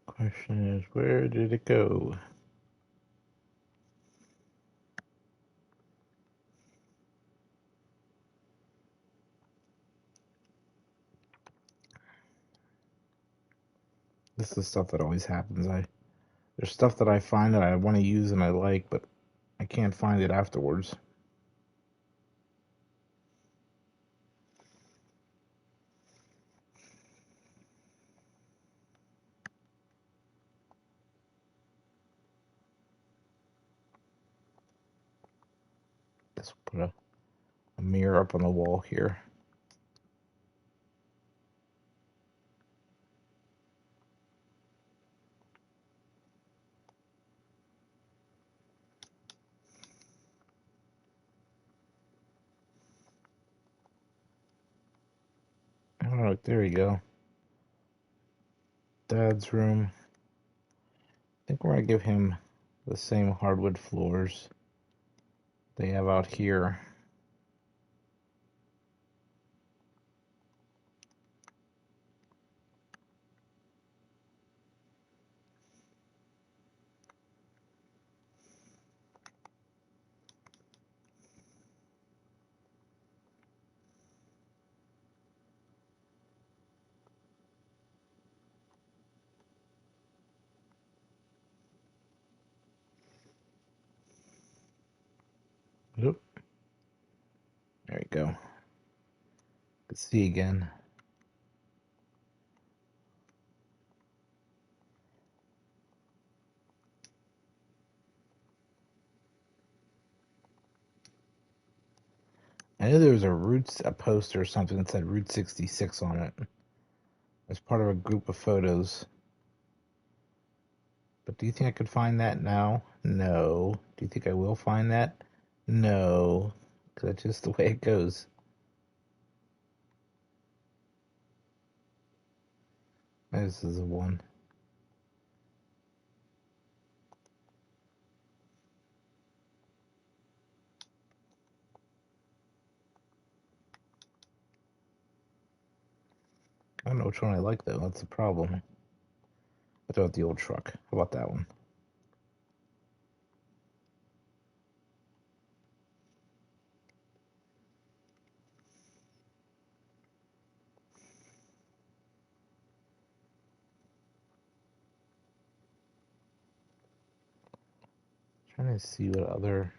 Question is, where did it go? This is stuff that always happens. There's stuff that I find that I want to use and I like, but I can't find it afterwards. Let's put a mirror up on the wall here. Alright, there we go. Dad's room. I think we're going to give him the same hardwood floors they have out here. Oop. There we go. Good to see again. I knew there was a poster or something that said Route 66 on it. As part of a group of photos. But do you think I could find that now? No. Do you think I will find that? No. Because that's just the way it goes. This is the one. I don't know which one I like though. That's the problem. I thought the old truck. How about that one? Trying to see what other.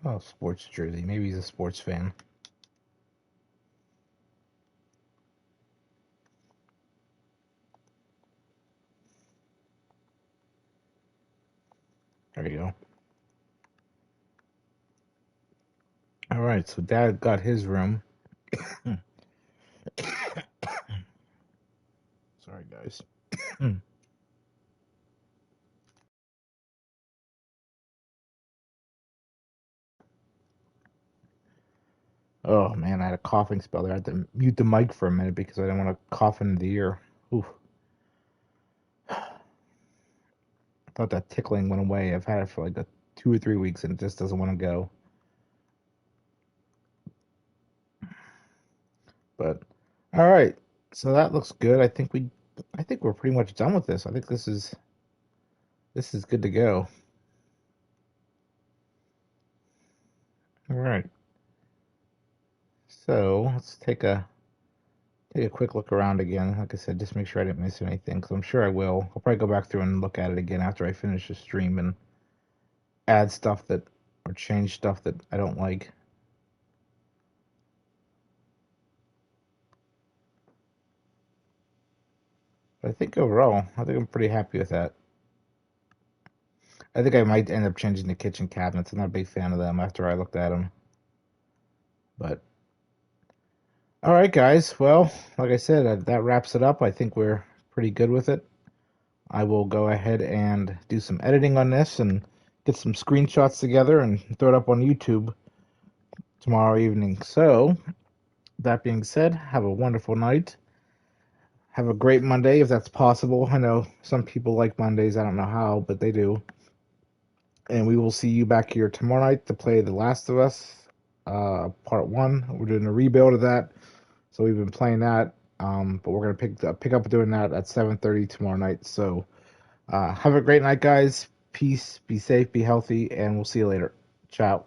Oh, sports jersey. Maybe he's a sports fan. There you go. All right, so Dad got his room. Sorry, guys. Oh man, I had a coughing spell there. I had to mute the mic for a minute because I didn't want to cough into the ear. Oof. I thought that tickling went away. I've had it for like 2 or 3 weeks and it just doesn't want to go. But All right, so that looks good. I think we're pretty much done with this. I think this is good to go. All right, so let's take a quick look around again. Like I said, just make sure I didn't miss anything, because I'm sure I will. I'll probably go back through and look at it again after I finish the stream and add stuff that or change stuff that I don't like. But I think overall, I think I'm pretty happy with that. I think I might end up changing the kitchen cabinets. I'm not a big fan of them after I looked at them. But all right, guys. Well, like I said, that wraps it up. I think we're pretty good with it. I will go ahead and do some editing on this and get some screenshots together and throw it up on YouTube tomorrow evening. So, that being said, have a wonderful night. Have a great Monday if that's possible. I know some people like Mondays. I don't know how, but they do. And we will see you back here tomorrow night to play The Last of Us, Part 1. We're doing a rebuild of that. So we've been playing that. But we're going to pick up doing that at 7:30 tomorrow night. So have a great night, guys. Peace, be safe, be healthy, and we'll see you later. Ciao.